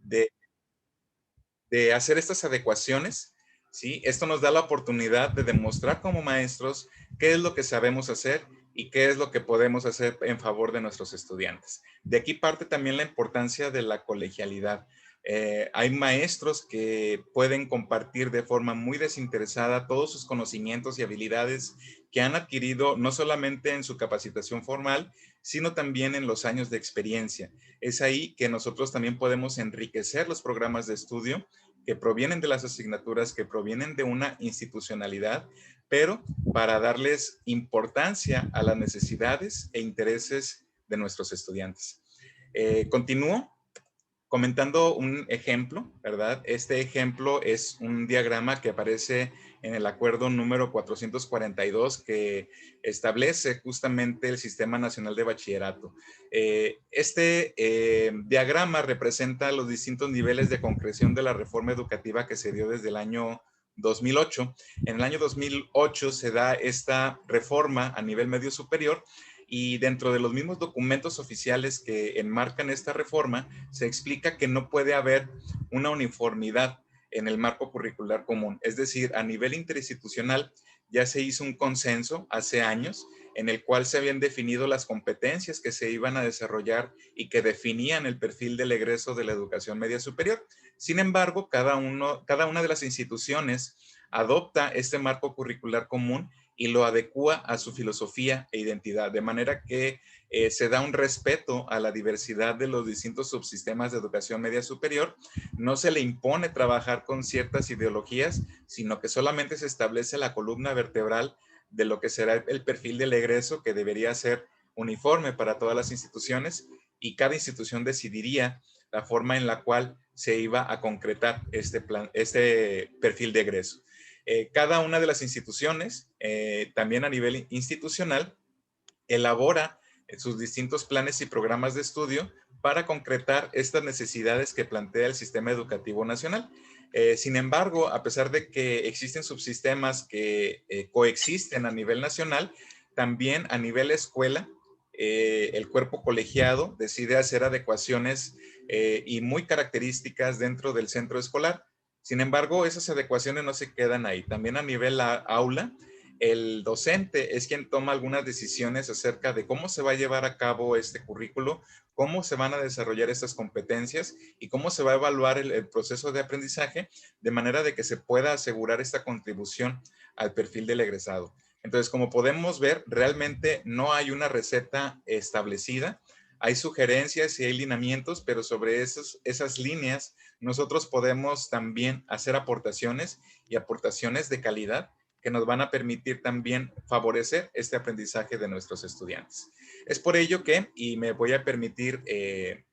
de, de hacer estas adecuaciones, ¿sí? Esto nos da la oportunidad de demostrar como maestros qué es lo que sabemos hacer y qué es lo que podemos hacer en favor de nuestros estudiantes. De aquí parte también la importancia de la colegialidad. Hay maestros que pueden compartir de forma muy desinteresada todos sus conocimientos y habilidades que han adquirido no solamente en su capacitación formal, sino también en los años de experiencia. Es ahí que nosotros también podemos enriquecer los programas de estudio que provienen de las asignaturas, que provienen de una institucionalidad, pero para darles importancia a las necesidades e intereses de nuestros estudiantes. Continúo comentando un ejemplo, ¿verdad? Este ejemplo es un diagrama que aparece en el acuerdo número 442 que establece justamente el Sistema Nacional de Bachillerato. Diagrama representa los distintos niveles de concreción de la reforma educativa que se dio desde el año 2008. En el año 2008 se da esta reforma a nivel medio superior y dentro de los mismos documentos oficiales que enmarcan esta reforma, se explica que no puede haber una uniformidad en el marco curricular común. Es decir, a nivel interinstitucional ya se hizo un consenso hace años en el cual se habían definido las competencias que se iban a desarrollar y que definían el perfil del egreso de la educación media superior. Sin embargo, cada una de las instituciones adopta este marco curricular común y lo adecua a su filosofía e identidad, de manera que se da un respeto a la diversidad de los distintos subsistemas de educación media superior, no se le impone trabajar con ciertas ideologías, sino que solamente se establece la columna vertebral de lo que será el perfil del egreso, que debería ser uniforme para todas las instituciones, y cada institución decidiría la forma en la cual se iba a concretar este perfil de egreso. Cada una de las instituciones, también a nivel institucional, elabora sus distintos planes y programas de estudio para concretar estas necesidades que plantea el sistema educativo nacional. Sin embargo, a pesar de que existen subsistemas que coexisten a nivel nacional, también a nivel escuela, el cuerpo colegiado decide hacer adecuaciones y muy características dentro del centro escolar. Sin embargo, esas adecuaciones no se quedan ahí. También a nivel aula, el docente es quien toma algunas decisiones acerca de cómo se va a llevar a cabo este currículo, cómo se van a desarrollar estas competencias y cómo se va a evaluar el proceso de aprendizaje, de manera de que se pueda asegurar esta contribución al perfil del egresado. Entonces, como podemos ver, realmente no hay una receta establecida. Hay sugerencias y hay lineamientos, pero sobre esas líneas nosotros podemos también hacer aportaciones y aportaciones de calidad que nos van a permitir también favorecer este aprendizaje de nuestros estudiantes. Es por ello que, y me voy a permitir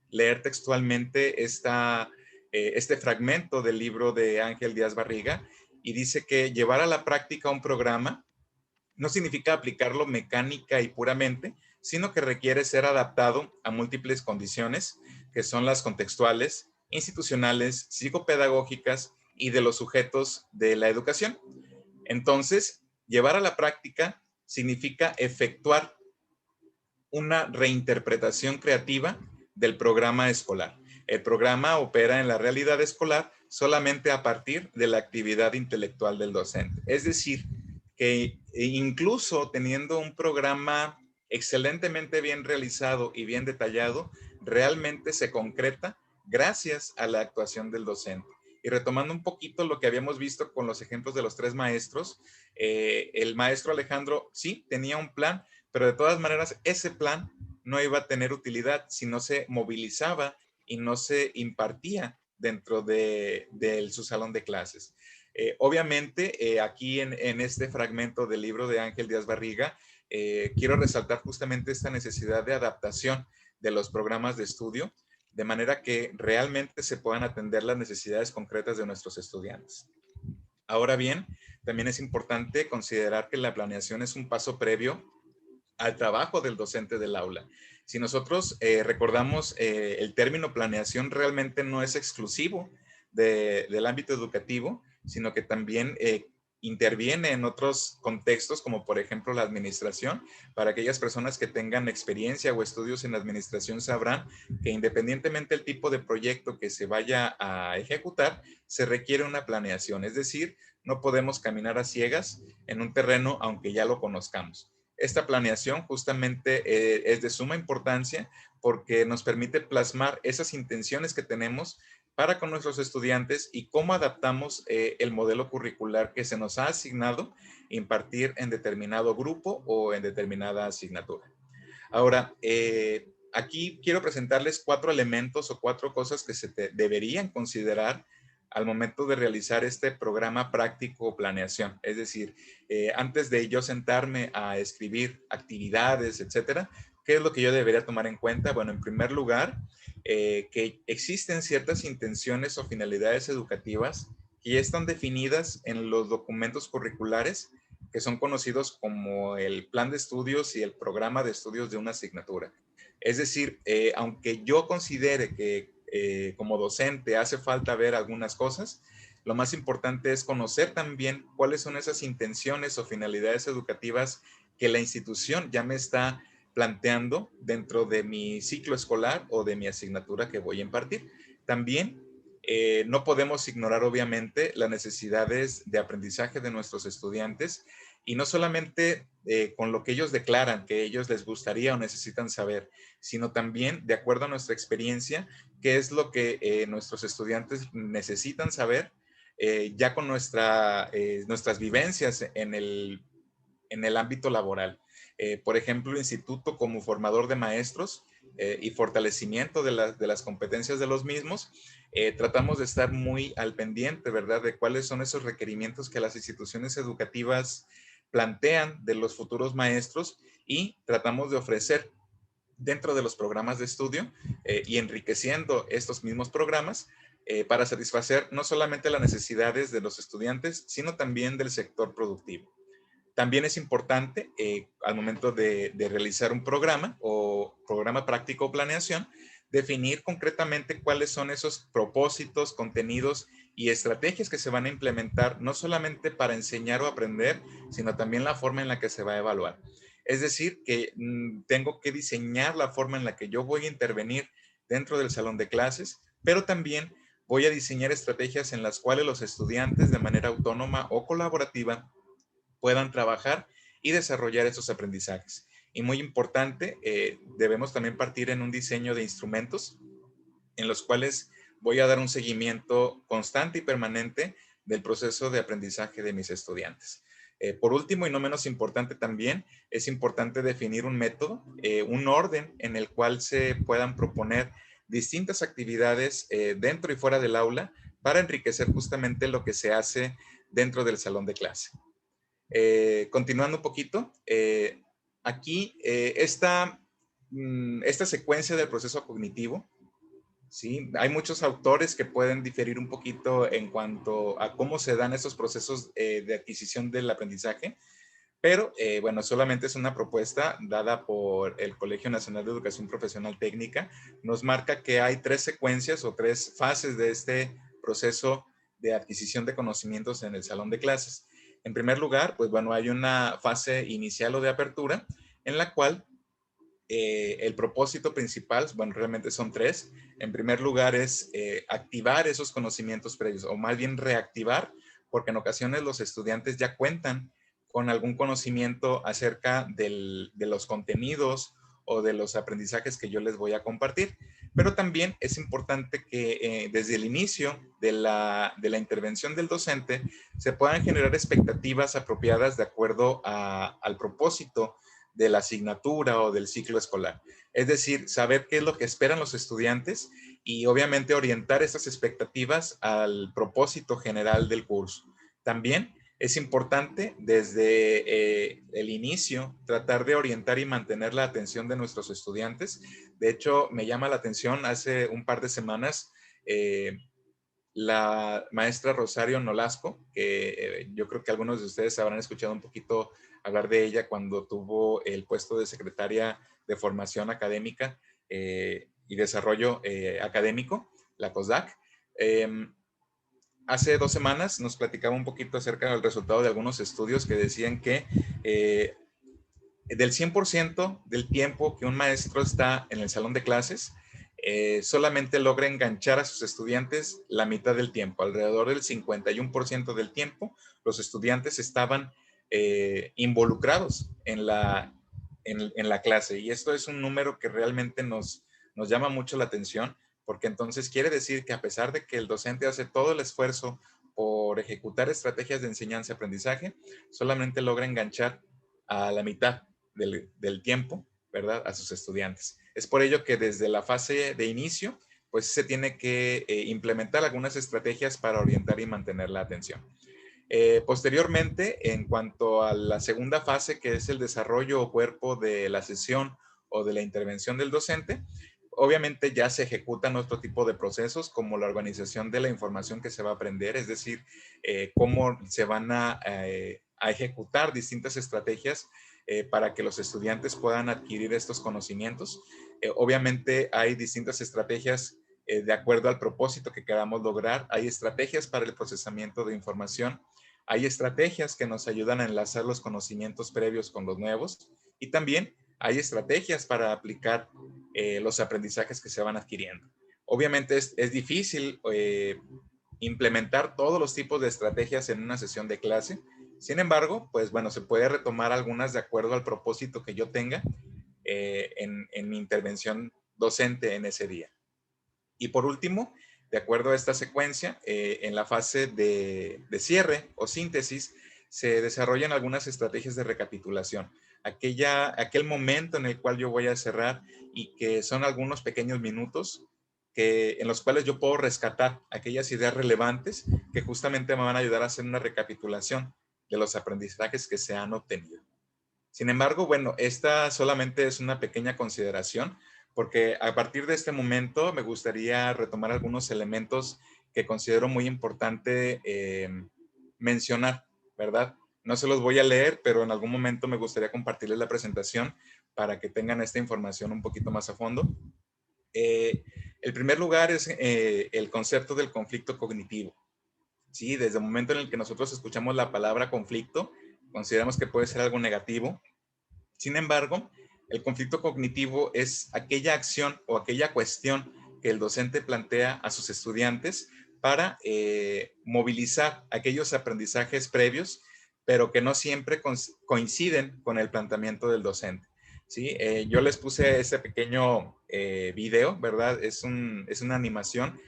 leer textualmente este fragmento del libro de Ángel Díaz Barriga, y dice que llevar a la práctica un programa no significa aplicarlo mecánica y puramente, sino que requiere ser adaptado a múltiples condiciones, que son las contextuales, institucionales, psicopedagógicas y de los sujetos de la educación. Entonces, llevar a la práctica significa efectuar una reinterpretación creativa del programa escolar. El programa opera en la realidad escolar solamente a partir de la actividad intelectual del docente. Es decir, que incluso teniendo un programa excelentemente bien realizado y bien detallado, realmente se concreta gracias a la actuación del docente. Y retomando un poquito lo que habíamos visto con los ejemplos de los tres maestros, el maestro Alejandro sí tenía un plan, pero de todas maneras ese plan no iba a tener utilidad si no se movilizaba y no se impartía dentro de su salón de clases. Obviamente, aquí en este fragmento del libro de Ángel Díaz Barriga, quiero resaltar justamente esta necesidad de adaptación de los programas de estudio, de manera que realmente se puedan atender las necesidades concretas de nuestros estudiantes. Ahora bien, también es importante considerar que la planeación es un paso previo al trabajo del docente del aula. Si nosotros recordamos, el término planeación realmente no es exclusivo del ámbito educativo, sino que también interviene en otros contextos, como por ejemplo la administración. Para aquellas personas que tengan experiencia o estudios en administración sabrán que independientemente del tipo de proyecto que se vaya a ejecutar, se requiere una planeación. Es decir, no podemos caminar a ciegas en un terreno aunque ya lo conozcamos. Esta planeación justamente es de suma importancia porque nos permite plasmar esas intenciones que tenemos para con nuestros estudiantes y cómo adaptamos el modelo curricular que se nos ha asignado impartir en determinado grupo o en determinada asignatura. Ahora, aquí quiero presentarles 4 elementos o 4 cosas que deberían considerar al momento de realizar este programa práctico o planeación. Es decir, antes de yo sentarme a escribir actividades, etcétera, ¿qué es lo que yo debería tomar en cuenta? Bueno, en primer lugar, que existen ciertas intenciones o finalidades educativas que ya están definidas en los documentos curriculares que son conocidos como el plan de estudios y el programa de estudios de una asignatura. Es decir, aunque yo considere que como docente hace falta ver algunas cosas, lo más importante es conocer también cuáles son esas intenciones o finalidades educativas que la institución ya me está planteando dentro de mi ciclo escolar o de mi asignatura que voy a impartir. También no podemos ignorar, obviamente, las necesidades de aprendizaje de nuestros estudiantes y no solamente con lo que ellos declaran que ellos les gustaría o necesitan saber, sino también, de acuerdo a nuestra experiencia, qué es lo que nuestros estudiantes necesitan saber ya con nuestras vivencias en el ámbito laboral. Por ejemplo, el instituto como formador de maestros y fortalecimiento de las competencias de los mismos, tratamos de estar muy al pendiente, ¿verdad?, de cuáles son esos requerimientos que las instituciones educativas plantean de los futuros maestros y tratamos de ofrecer dentro de los programas de estudio y enriqueciendo estos mismos programas para satisfacer no solamente las necesidades de los estudiantes, sino también del sector productivo. También es importante al momento de realizar un programa o programa práctico o planeación, definir concretamente cuáles son esos propósitos, contenidos y estrategias que se van a implementar, no solamente para enseñar o aprender, sino también la forma en la que se va a evaluar. Es decir, que tengo que diseñar la forma en la que yo voy a intervenir dentro del salón de clases, pero también voy a diseñar estrategias en las cuales los estudiantes de manera autónoma o colaborativa puedan trabajar y desarrollar esos aprendizajes. Y muy importante, debemos también partir en un diseño de instrumentos en los cuales voy a dar un seguimiento constante y permanente del proceso de aprendizaje de mis estudiantes. Por último, y no menos importante también, es importante definir un método, un orden en el cual se puedan proponer distintas actividades dentro y fuera del aula para enriquecer justamente lo que se hace dentro del salón de clase. Continuando un poquito, aquí esta secuencia del proceso cognitivo, ¿sí? Hay muchos autores que pueden diferir un poquito en cuanto a cómo se dan esos procesos de adquisición del aprendizaje, pero bueno, solamente es una propuesta dada por el Colegio Nacional de Educación Profesional Técnica. Nos marca que hay 3 secuencias o 3 fases de este proceso de adquisición de conocimientos en el salón de clases. En primer lugar, pues bueno, hay una fase inicial o de apertura en la cual el propósito principal, bueno, realmente son 3. En primer lugar es activar esos conocimientos previos, o más bien reactivar, porque en ocasiones los estudiantes ya cuentan con algún conocimiento acerca de los contenidos o de los aprendizajes que yo les voy a compartir. Pero también es importante que desde el inicio de la intervención del docente se puedan generar expectativas apropiadas de acuerdo al propósito de la asignatura o del ciclo escolar. Es decir, saber qué es lo que esperan los estudiantes y obviamente orientar esas expectativas al propósito general del curso. También es importante desde el inicio tratar de orientar y mantener la atención de nuestros estudiantes. De hecho, me llama la atención, hace un par de semanas, la maestra Rosario Nolasco, que yo creo que algunos de ustedes habrán escuchado un poquito hablar de ella cuando tuvo el puesto de secretaria de formación académica y desarrollo académico, la COSDAC. hace 2 semanas nos platicaba un poquito acerca del resultado de algunos estudios que decían que del 100% del tiempo que un maestro está en el salón de clases, solamente logra enganchar a sus estudiantes la mitad del tiempo. Alrededor del 51% del tiempo, los estudiantes estaban involucrados en la clase. Y esto es un número que realmente nos llama mucho la atención, porque entonces quiere decir que a pesar de que el docente hace todo el esfuerzo por ejecutar estrategias de enseñanza-aprendizaje, solamente logra enganchar a la mitad del tiempo, ¿verdad?, a sus estudiantes. Es por ello que desde la fase de inicio, pues se tiene que implementar algunas estrategias para orientar y mantener la atención. Posteriormente, en cuanto a la segunda fase, que es el desarrollo o cuerpo de la sesión o de la intervención del docente, obviamente ya se ejecutan otro tipo de procesos como la organización de la información que se va a aprender, es decir, cómo se van a ejecutar distintas estrategias para que los estudiantes puedan adquirir estos conocimientos. Obviamente hay distintas estrategias de acuerdo al propósito que queramos lograr. Hay estrategias para el procesamiento de información, hay estrategias que nos ayudan a enlazar los conocimientos previos con los nuevos y también hay estrategias para aplicar los aprendizajes que se van adquiriendo. Obviamente es difícil implementar todos los tipos de estrategias en una sesión de clase. Sin embargo, pues bueno, se puede retomar algunas de acuerdo al propósito que yo tenga en mi intervención docente en ese día. Y por último, de acuerdo a esta secuencia, en la fase de cierre o síntesis, se desarrollan algunas estrategias de recapitulación. Aquel momento en el cual yo voy a cerrar y que son algunos pequeños minutos en los cuales yo puedo rescatar aquellas ideas relevantes que justamente me van a ayudar a hacer una recapitulación de los aprendizajes que se han obtenido. Sin embargo, bueno, esta solamente es una pequeña consideración, porque a partir de este momento me gustaría retomar algunos elementos que considero muy importante mencionar, ¿verdad? No se los voy a leer, pero en algún momento me gustaría compartirles la presentación para que tengan esta información un poquito más a fondo. El primer lugar es el concepto del conflicto cognitivo. Sí, desde el momento en el que nosotros escuchamos la palabra conflicto, consideramos que puede ser algo negativo. Sin embargo, el conflicto cognitivo es aquella acción o aquella cuestión que el docente plantea a sus estudiantes para movilizar aquellos aprendizajes previos, pero que no siempre coinciden con el planteamiento del docente. ¿Sí? Yo les puse ese pequeño video, ¿verdad? Es una animación.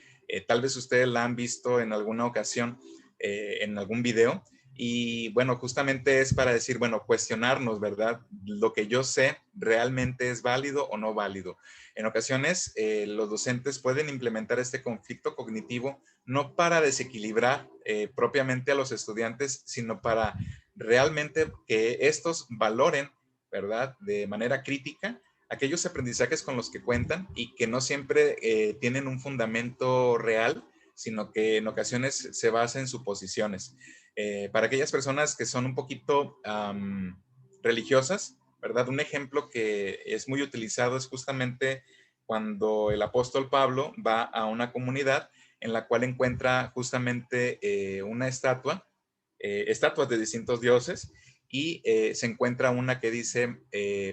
Tal vez ustedes la han visto en alguna ocasión en algún video. Y bueno, justamente es para decir, bueno, cuestionarnos, ¿verdad? Lo que yo sé realmente es válido o no válido. En ocasiones, los docentes pueden implementar este conflicto cognitivo no para desequilibrar propiamente a los estudiantes, sino para realmente que estos valoren, ¿verdad? De manera crítica aquellos aprendizajes con los que cuentan y que no siempre tienen un fundamento real, sino que en ocasiones se basa en suposiciones. Para aquellas personas que son un poquito religiosas, ¿verdad? Un ejemplo que es muy utilizado es justamente cuando el apóstol Pablo va a una comunidad en la cual encuentra justamente una estatuas de distintos dioses, y se encuentra una que dice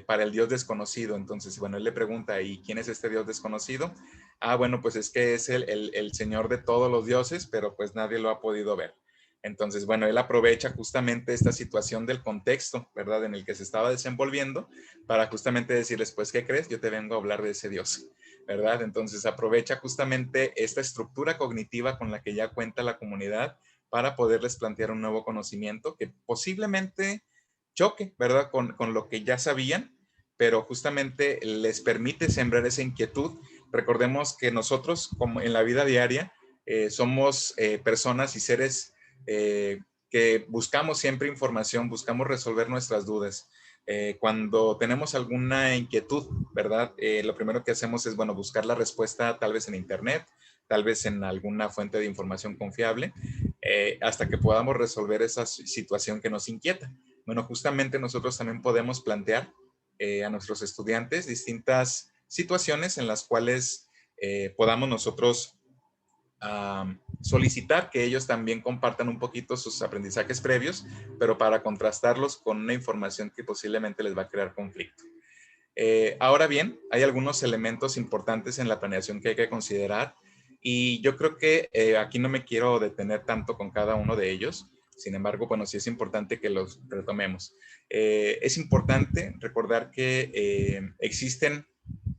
para el Dios desconocido. Entonces, bueno, él le pregunta, ¿y quién es este Dios desconocido? Ah, bueno, pues es que es el Señor de todos los dioses, pero pues nadie lo ha podido ver. Entonces, bueno, él aprovecha justamente esta situación del contexto, ¿verdad?, en el que se estaba desenvolviendo para justamente decirles, pues, ¿qué crees? Yo te vengo a hablar de ese Dios, ¿verdad? Entonces, aprovecha justamente esta estructura cognitiva con la que ya cuenta la comunidad para poderles plantear un nuevo conocimiento que posiblemente choque, ¿verdad?, con lo que ya sabían, pero justamente les permite sembrar esa inquietud. Recordemos que nosotros, como en la vida diaria, somos personas y seres que buscamos siempre información, buscamos resolver nuestras dudas. Cuando tenemos alguna inquietud, ¿verdad? Lo primero que hacemos es, bueno, buscar la respuesta tal vez en internet, tal vez en alguna fuente de información confiable, hasta que podamos resolver esa situación que nos inquieta. Bueno, justamente nosotros también podemos plantear a nuestros estudiantes distintas situaciones en las cuales podamos nosotros solicitar que ellos también compartan un poquito sus aprendizajes previos, pero para contrastarlos con una información que posiblemente les va a crear conflicto. Ahora bien, hay algunos elementos importantes en la planeación que hay que considerar y yo creo que aquí no me quiero detener tanto con cada uno de ellos. Sin embargo, bueno, sí es importante que los retomemos. Es importante recordar que existen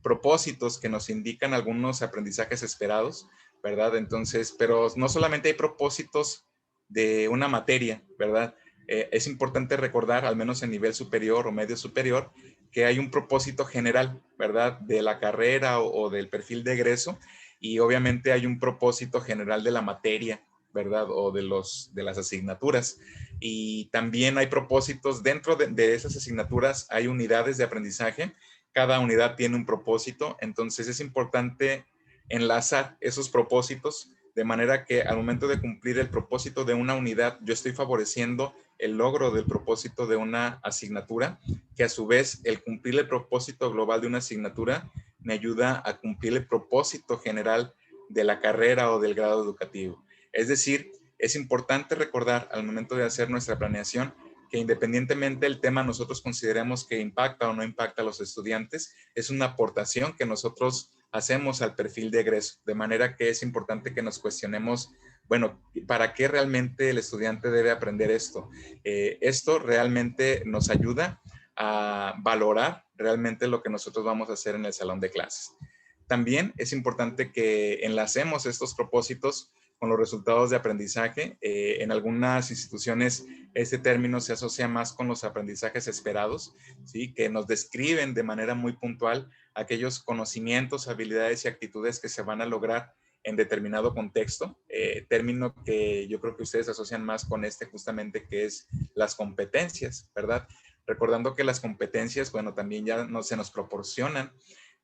propósitos que nos indican algunos aprendizajes esperados, ¿verdad? Entonces, pero no solamente hay propósitos de una materia, ¿verdad? Es importante recordar, al menos en nivel superior o medio superior, que hay un propósito general, ¿verdad? De la carrera o del perfil de egreso y obviamente hay un propósito general de la materia, ¿verdad? O de las asignaturas. Y también hay propósitos dentro de esas asignaturas, hay unidades de aprendizaje. Cada unidad tiene un propósito, entonces es importante enlazar esos propósitos de manera que al momento de cumplir el propósito de una unidad, yo estoy favoreciendo el logro del propósito de una asignatura, que a su vez el cumplir el propósito global de una asignatura me ayuda a cumplir el propósito general de la carrera o del grado educativo. Es decir, es importante recordar al momento de hacer nuestra planeación que independientemente del tema nosotros consideremos que impacta o no impacta a los estudiantes, es una aportación que nosotros hacemos al perfil de egreso, de manera que es importante que nos cuestionemos, bueno, ¿para qué realmente el estudiante debe aprender esto? Esto realmente nos ayuda a valorar realmente lo que nosotros vamos a hacer en el salón de clases. También es importante que enlacemos estos propósitos con los resultados de aprendizaje. En algunas instituciones este término se asocia más con los aprendizajes esperados, ¿sí? Que nos describen de manera muy puntual aquellos conocimientos, habilidades y actitudes que se van a lograr en determinado contexto, término que yo creo que ustedes asocian más con este justamente que es las competencias, ¿verdad? Recordando que las competencias, bueno, también ya no, se nos proporcionan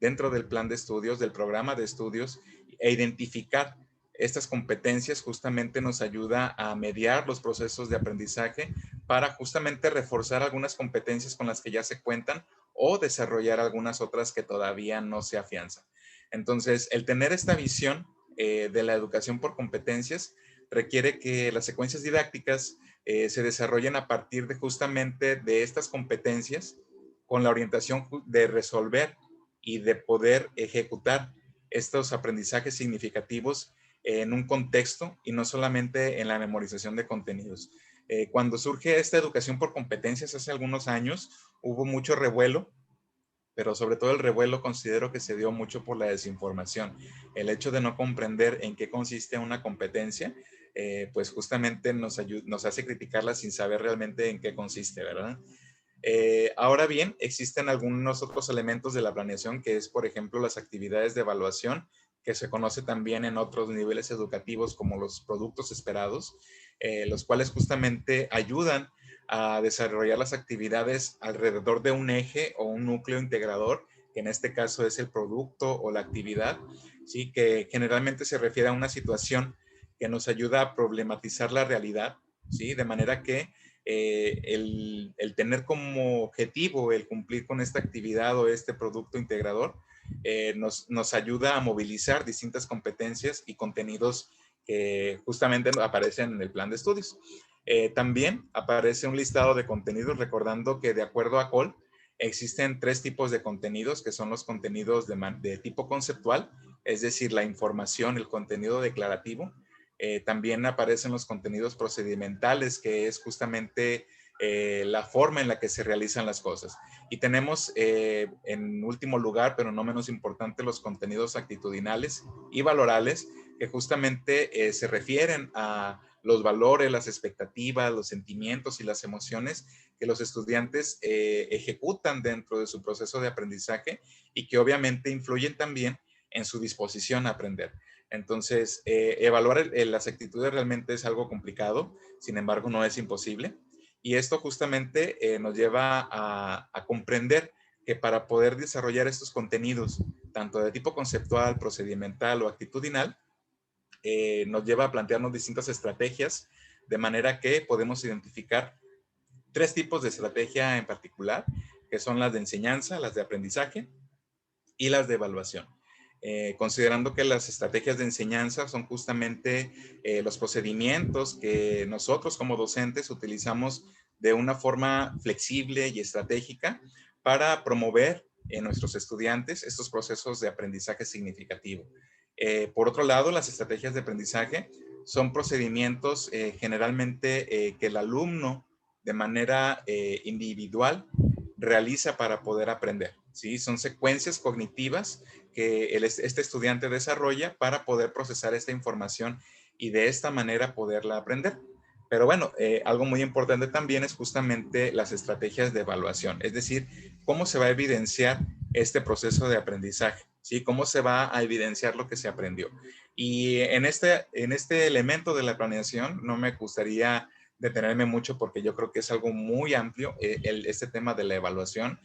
dentro del plan de estudios, del programa de estudios, e identificar estas competencias justamente nos ayuda a mediar los procesos de aprendizaje para justamente reforzar algunas competencias con las que ya se cuentan o desarrollar algunas otras que todavía no se afianzan. Entonces, el tener esta visión de la educación por competencias requiere que las secuencias didácticas se desarrollen a partir de justamente de estas competencias con la orientación de resolver y de poder ejecutar estos aprendizajes significativos en un contexto y no solamente en la memorización de contenidos. Cuando surge esta educación por competencias hace algunos años, hubo mucho revuelo, pero sobre todo el revuelo considero que se dio mucho por la desinformación. El hecho de no comprender en qué consiste una competencia, pues justamente nos hace criticarla sin saber realmente en qué consiste, ¿verdad? Ahora bien, existen algunos otros elementos de la planeación, que es, por ejemplo, las actividades de evaluación, que se conoce también en otros niveles educativos como los productos esperados, los cuales justamente ayudan a desarrollar las actividades alrededor de un eje o un núcleo integrador, que en este caso es el producto o la actividad, ¿sí? Que generalmente se refiere a una situación que nos ayuda a problematizar la realidad, ¿sí? De manera que el tener como objetivo el cumplir con esta actividad o este producto integrador nos ayuda a movilizar distintas competencias y contenidos que justamente aparecen en el plan de estudios. También aparece un listado de contenidos, recordando que de acuerdo a Cole, existen tres tipos de contenidos, que son los contenidos de tipo conceptual, es decir, la información, el contenido declarativo. También aparecen los contenidos procedimentales, que es justamente la forma en la que se realizan las cosas. Y tenemos en último lugar, pero no menos importante, los contenidos actitudinales y valorales, que justamente se refieren a los valores, las expectativas, los sentimientos y las emociones que los estudiantes ejecutan dentro de su proceso de aprendizaje y que obviamente influyen también en su disposición a aprender. Entonces, evaluar las actitudes realmente es algo complicado, sin embargo, no es imposible. Y esto justamente nos lleva a comprender que para poder desarrollar estos contenidos, tanto de tipo conceptual, procedimental o actitudinal, nos lleva a plantearnos distintas estrategias, de manera que podemos identificar tres tipos de estrategia en particular, que son las de enseñanza, las de aprendizaje y las de evaluación. considerando que las estrategias de enseñanza son justamente los procedimientos que nosotros como docentes utilizamos de una forma flexible y estratégica para promover en nuestros estudiantes estos procesos de aprendizaje significativo. Por otro lado, las estrategias de aprendizaje son procedimientos generalmente que el alumno de manera individual realiza para poder aprender. ¿Sí? Son secuencias cognitivas que este estudiante desarrolla para poder procesar esta información y de esta manera poderla aprender. Pero bueno, algo muy importante también es justamente las estrategias de evaluación, es decir, cómo se va a evidenciar este proceso de aprendizaje, ¿sí? Cómo se va a evidenciar lo que se aprendió. Y en este elemento de la planeación no me gustaría detenerme mucho porque yo creo que es algo muy amplio, este tema de la evaluación.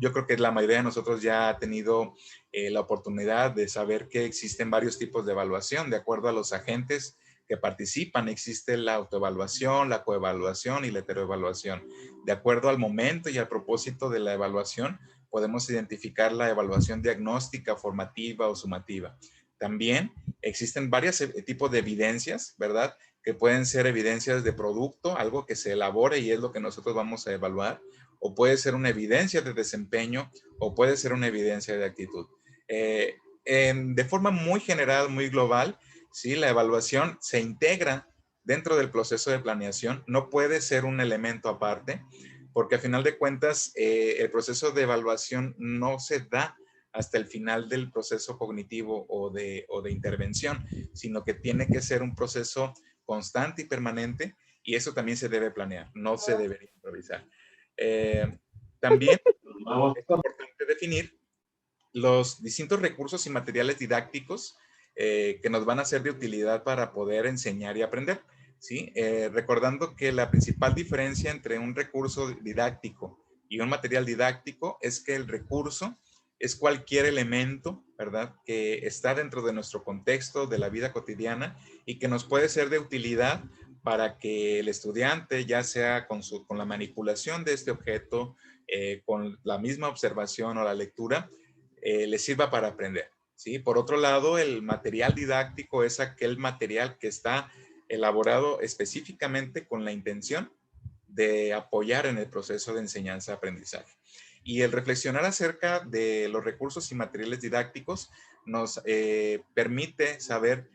Yo creo que la mayoría de nosotros ya ha tenido la oportunidad de saber que existen varios tipos de evaluación de acuerdo a los agentes que participan. Existe la autoevaluación, la coevaluación y la heteroevaluación. De acuerdo al momento y al propósito de la evaluación, podemos identificar la evaluación diagnóstica, formativa o sumativa. También existen varios tipos de evidencias, ¿verdad? Que pueden ser evidencias de producto, algo que se elabore y es lo que nosotros vamos a evaluar, o puede ser una evidencia de desempeño, o puede ser una evidencia de actitud. De forma muy general, muy global, ¿sí? La evaluación se integra dentro del proceso de planeación, no puede ser un elemento aparte, porque a final de cuentas el proceso de evaluación no se da hasta el final del proceso cognitivo o de intervención, sino que tiene que ser un proceso constante y permanente, y eso también se debe planear, no se debería improvisar. También es importante definir los distintos recursos y materiales didácticos que nos van a ser de utilidad para poder enseñar y aprender. ¿Sí? Recordando que la principal diferencia entre un recurso didáctico y un material didáctico es que el recurso es cualquier elemento, ¿verdad?, que está dentro de nuestro contexto de la vida cotidiana y que nos puede ser de utilidad para que el estudiante, ya sea con la manipulación de este objeto, con la misma observación o la lectura, les sirva para aprender. ¿Sí? Por otro lado, el material didáctico es aquel material que está elaborado específicamente con la intención de apoyar en el proceso de enseñanza-aprendizaje. Y el reflexionar acerca de los recursos y materiales didácticos nos permite saber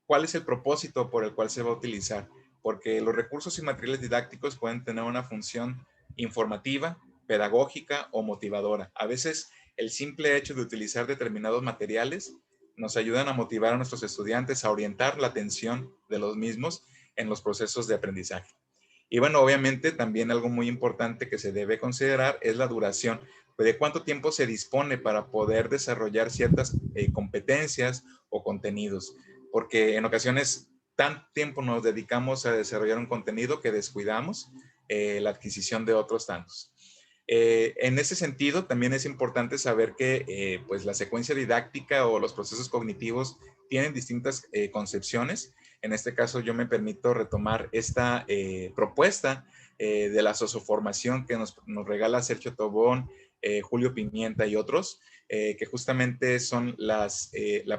cuál es el propósito por el cual se va a utilizar, porque los recursos y materiales didácticos pueden tener una función informativa, pedagógica o motivadora. A veces el simple hecho de utilizar determinados materiales nos ayudan a motivar a nuestros estudiantes a orientar la atención de los mismos en los procesos de aprendizaje. Y bueno, obviamente también algo muy importante que se debe considerar es la duración, de cuánto tiempo se dispone para poder desarrollar ciertas competencias o contenidos, porque en ocasiones tanto tiempo nos dedicamos a desarrollar un contenido que descuidamos la adquisición de otros tantos. En ese sentido, también es importante saber que pues la secuencia didáctica o los procesos cognitivos tienen distintas concepciones. En este caso, yo me permito retomar esta propuesta de la socioformación que nos regala Sergio Tobón, Julio Pimienta y otros, que justamente son la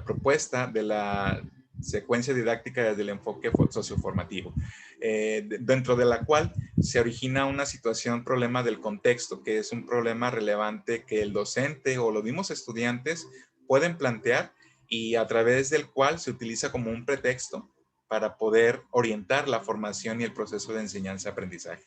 propuesta de la secuencia didáctica desde el enfoque socioformativo, dentro de la cual se origina una situación, problema del contexto, que es un problema relevante que el docente o los mismos estudiantes pueden plantear y a través del cual se utiliza como un pretexto para poder orientar la formación y el proceso de enseñanza-aprendizaje.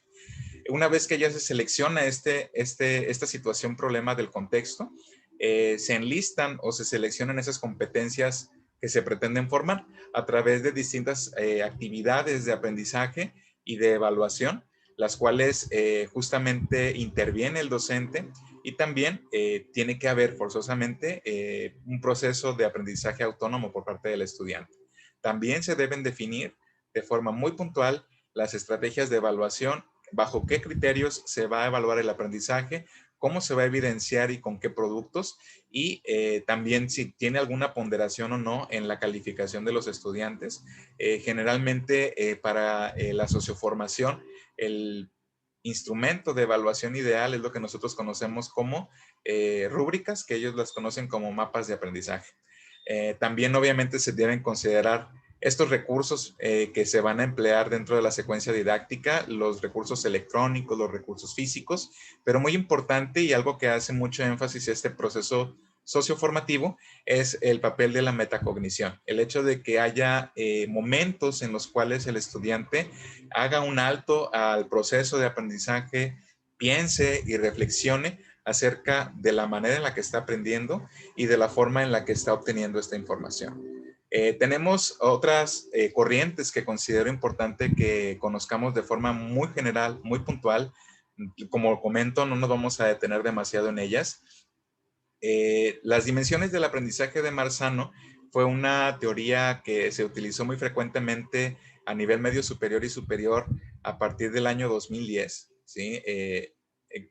Una vez que ya se selecciona esta situación, problema del contexto, se enlistan o se seleccionan esas competencias que se pretenden formar a través de distintas actividades de aprendizaje y de evaluación, las cuales justamente interviene el docente y también tiene que haber forzosamente un proceso de aprendizaje autónomo por parte del estudiante. También se deben definir de forma muy puntual las estrategias de evaluación, bajo qué criterios se va a evaluar el aprendizaje, cómo se va a evidenciar y con qué productos, y también si tiene alguna ponderación o no en la calificación de los estudiantes. Generalmente para la socioformación, el instrumento de evaluación ideal es lo que nosotros conocemos como rúbricas, que ellos las conocen como mapas de aprendizaje. También obviamente se deben considerar estos recursos que se van a emplear dentro de la secuencia didáctica, los recursos electrónicos, los recursos físicos, pero muy importante y algo que hace mucho énfasis este proceso socioformativo es el papel de la metacognición. El hecho de que haya momentos en los cuales el estudiante haga un alto al proceso de aprendizaje, piense y reflexione acerca de la manera en la que está aprendiendo y de la forma en la que está obteniendo esta información. Tenemos otras corrientes que considero importante que conozcamos de forma muy general, muy puntual. Como comento, no nos vamos a detener demasiado en ellas. Las dimensiones del aprendizaje de Marzano fue una teoría que se utilizó muy frecuentemente a nivel medio superior y superior a partir del año 2010, ¿sí?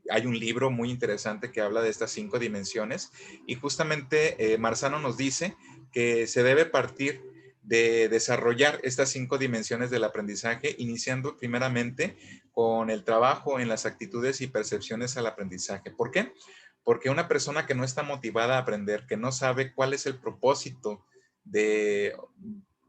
Hay un libro muy interesante que habla de estas 5 dimensiones y justamente Marzano nos dice que se debe partir de desarrollar estas 5 dimensiones del aprendizaje, iniciando primeramente con el trabajo en las actitudes y percepciones al aprendizaje. ¿Por qué? Porque una persona que no está motivada a aprender, que no sabe cuál es el propósito de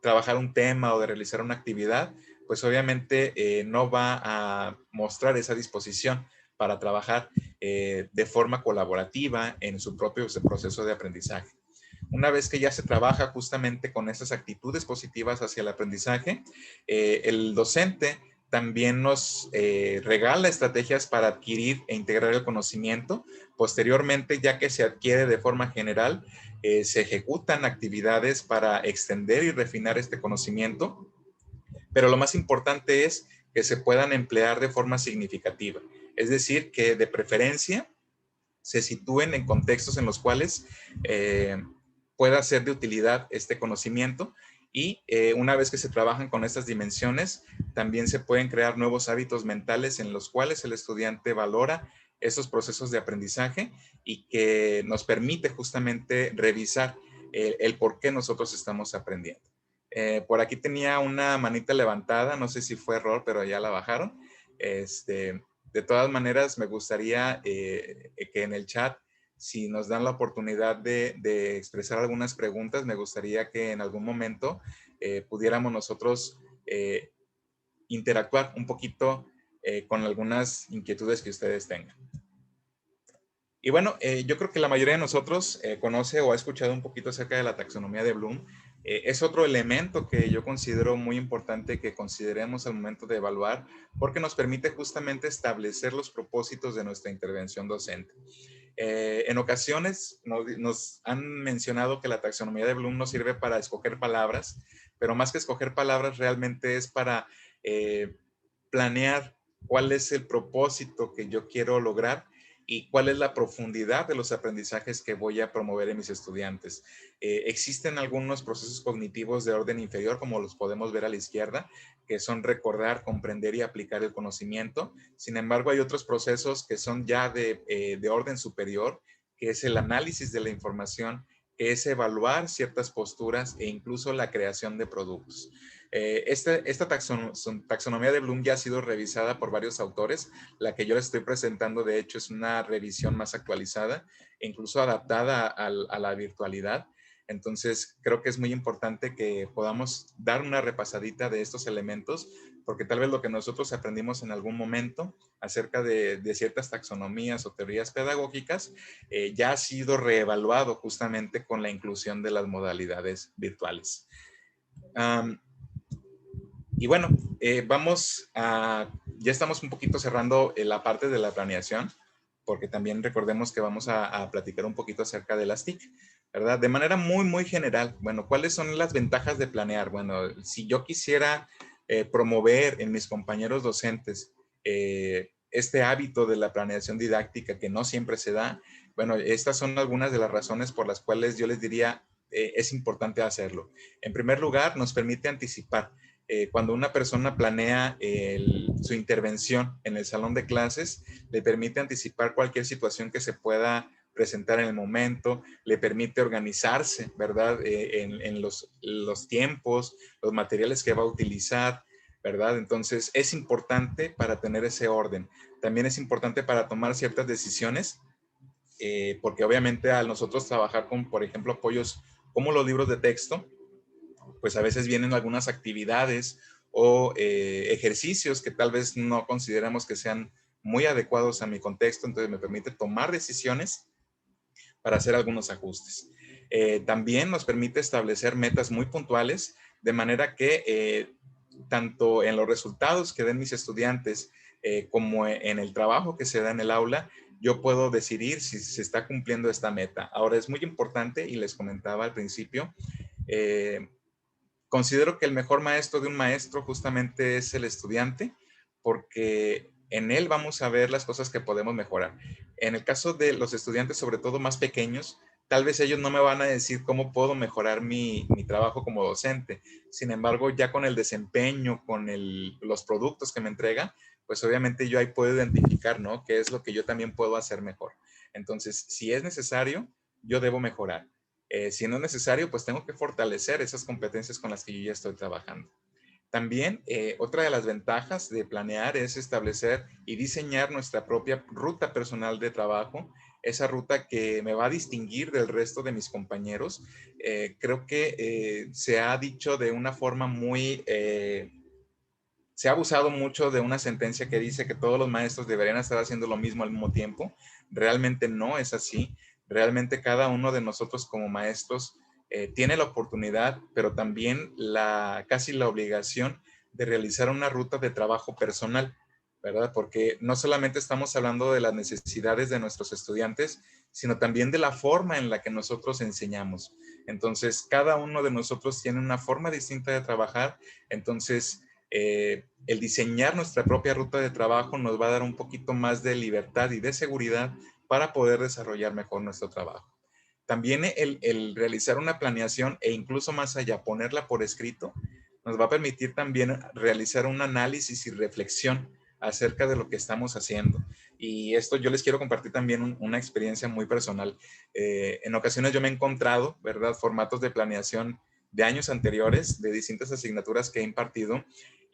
trabajar un tema o de realizar una actividad, pues obviamente no va a mostrar esa disposición para trabajar de forma colaborativa en su propio proceso de aprendizaje. Una vez que ya se trabaja justamente con esas actitudes positivas hacia el aprendizaje, el docente también nos regala estrategias para adquirir e integrar el conocimiento. Posteriormente, ya que se adquiere de forma general, se ejecutan actividades para extender y refinar este conocimiento, pero lo más importante es que se puedan emplear de forma significativa. Es decir, que de preferencia se sitúen en contextos en los cuales pueda ser de utilidad este conocimiento y una vez que se trabajan con estas dimensiones, también se pueden crear nuevos hábitos mentales en los cuales el estudiante valora esos procesos de aprendizaje y que nos permite justamente revisar el por qué nosotros estamos aprendiendo. Por aquí tenía una manita levantada, no sé si fue error, pero ya la bajaron. De todas maneras, me gustaría que en el chat, si nos dan la oportunidad de expresar algunas preguntas, me gustaría que en algún momento pudiéramos nosotros interactuar un poquito con algunas inquietudes que ustedes tengan. Y bueno, yo creo que la mayoría de nosotros conoce o ha escuchado un poquito acerca de la taxonomía de Bloom. Es otro elemento que yo considero muy importante que consideremos al momento de evaluar, porque nos permite justamente establecer los propósitos de nuestra intervención docente. En ocasiones nos han mencionado que la taxonomía de Bloom nos sirve para escoger palabras, pero más que escoger palabras realmente es para planear cuál es el propósito que yo quiero lograr y cuál es la profundidad de los aprendizajes que voy a promover en mis estudiantes. Existen algunos procesos cognitivos de orden inferior, como los podemos ver a la izquierda, que son recordar, comprender y aplicar el conocimiento. Sin embargo, hay otros procesos que son ya de orden superior, que es el análisis de la información, que es evaluar ciertas posturas e incluso la creación de productos. Esta taxonomía de Bloom ya ha sido revisada por varios autores. La que yo les estoy presentando, de hecho, es una revisión más actualizada e incluso adaptada a la virtualidad. Entonces, creo que es muy importante que podamos dar una repasadita de estos elementos, porque tal vez lo que nosotros aprendimos en algún momento acerca de ciertas taxonomías o teorías pedagógicas ya ha sido reevaluado justamente con la inclusión de las modalidades virtuales. Y bueno, ya estamos un poquito cerrando la parte de la planeación, porque también recordemos que vamos a platicar un poquito acerca de las TIC, ¿verdad? De manera muy, muy general, bueno, ¿cuáles son las ventajas de planear? Bueno, si yo quisiera promover en mis compañeros docentes este hábito de la planeación didáctica que no siempre se da, bueno, estas son algunas de las razones por las cuales yo les diría es importante hacerlo. En primer lugar, nos permite anticipar. Cuando una persona planea su intervención en el salón de clases, le permite anticipar cualquier situación que se pueda presentar en el momento, le permite organizarse, ¿verdad? En los tiempos, los materiales que va a utilizar, ¿verdad? Entonces, es importante para tener ese orden. También es importante para tomar ciertas decisiones, porque obviamente al nosotros trabajar con, por ejemplo, apoyos Como los libros de texto, pues a veces vienen algunas actividades o ejercicios que tal vez no consideramos que sean muy adecuados a mi contexto, entonces me permite tomar decisiones para hacer algunos ajustes. También nos permite establecer metas muy puntuales, de manera que tanto en los resultados que den mis estudiantes como en el trabajo que se da en el aula, yo puedo decidir si se está cumpliendo esta meta. Ahora es muy importante, y les comentaba al principio, eh, considero que el mejor maestro de un maestro justamente es el estudiante, porque en él vamos a ver las cosas que podemos mejorar. En el caso de los estudiantes, sobre todo más pequeños, tal vez ellos no me van a decir cómo puedo mejorar mi trabajo como docente. Sin embargo, ya con el desempeño, con los productos que me entrega, pues obviamente yo ahí puedo identificar, ¿no? ¿Qué es lo que yo también puedo hacer mejor? Entonces, si es necesario, yo debo mejorar. Si no es necesario, pues tengo que fortalecer esas competencias con las que yo ya estoy trabajando. También otra de las ventajas de planear es establecer y diseñar nuestra propia ruta personal de trabajo, esa ruta que me va a distinguir del resto de mis compañeros. Creo que se ha dicho de una forma se ha abusado mucho de una sentencia que dice que todos los maestros deberían estar haciendo lo mismo al mismo tiempo. Realmente no es así. Realmente cada uno de nosotros como maestros tiene la oportunidad, pero también casi la obligación de realizar una ruta de trabajo personal, ¿verdad? Porque no solamente estamos hablando de las necesidades de nuestros estudiantes, sino también de la forma en la que nosotros enseñamos. Entonces, cada uno de nosotros tiene una forma distinta de trabajar. Entonces, el diseñar nuestra propia ruta de trabajo nos va a dar un poquito más de libertad y de seguridad para poder desarrollar mejor nuestro trabajo. También el realizar una planeación e incluso más allá, ponerla por escrito, nos va a permitir también realizar un análisis y reflexión acerca de lo que estamos haciendo. Y esto yo les quiero compartir también una experiencia muy personal. En ocasiones yo me he encontrado, ¿verdad?, formatos de planeación de años anteriores, de distintas asignaturas que he impartido,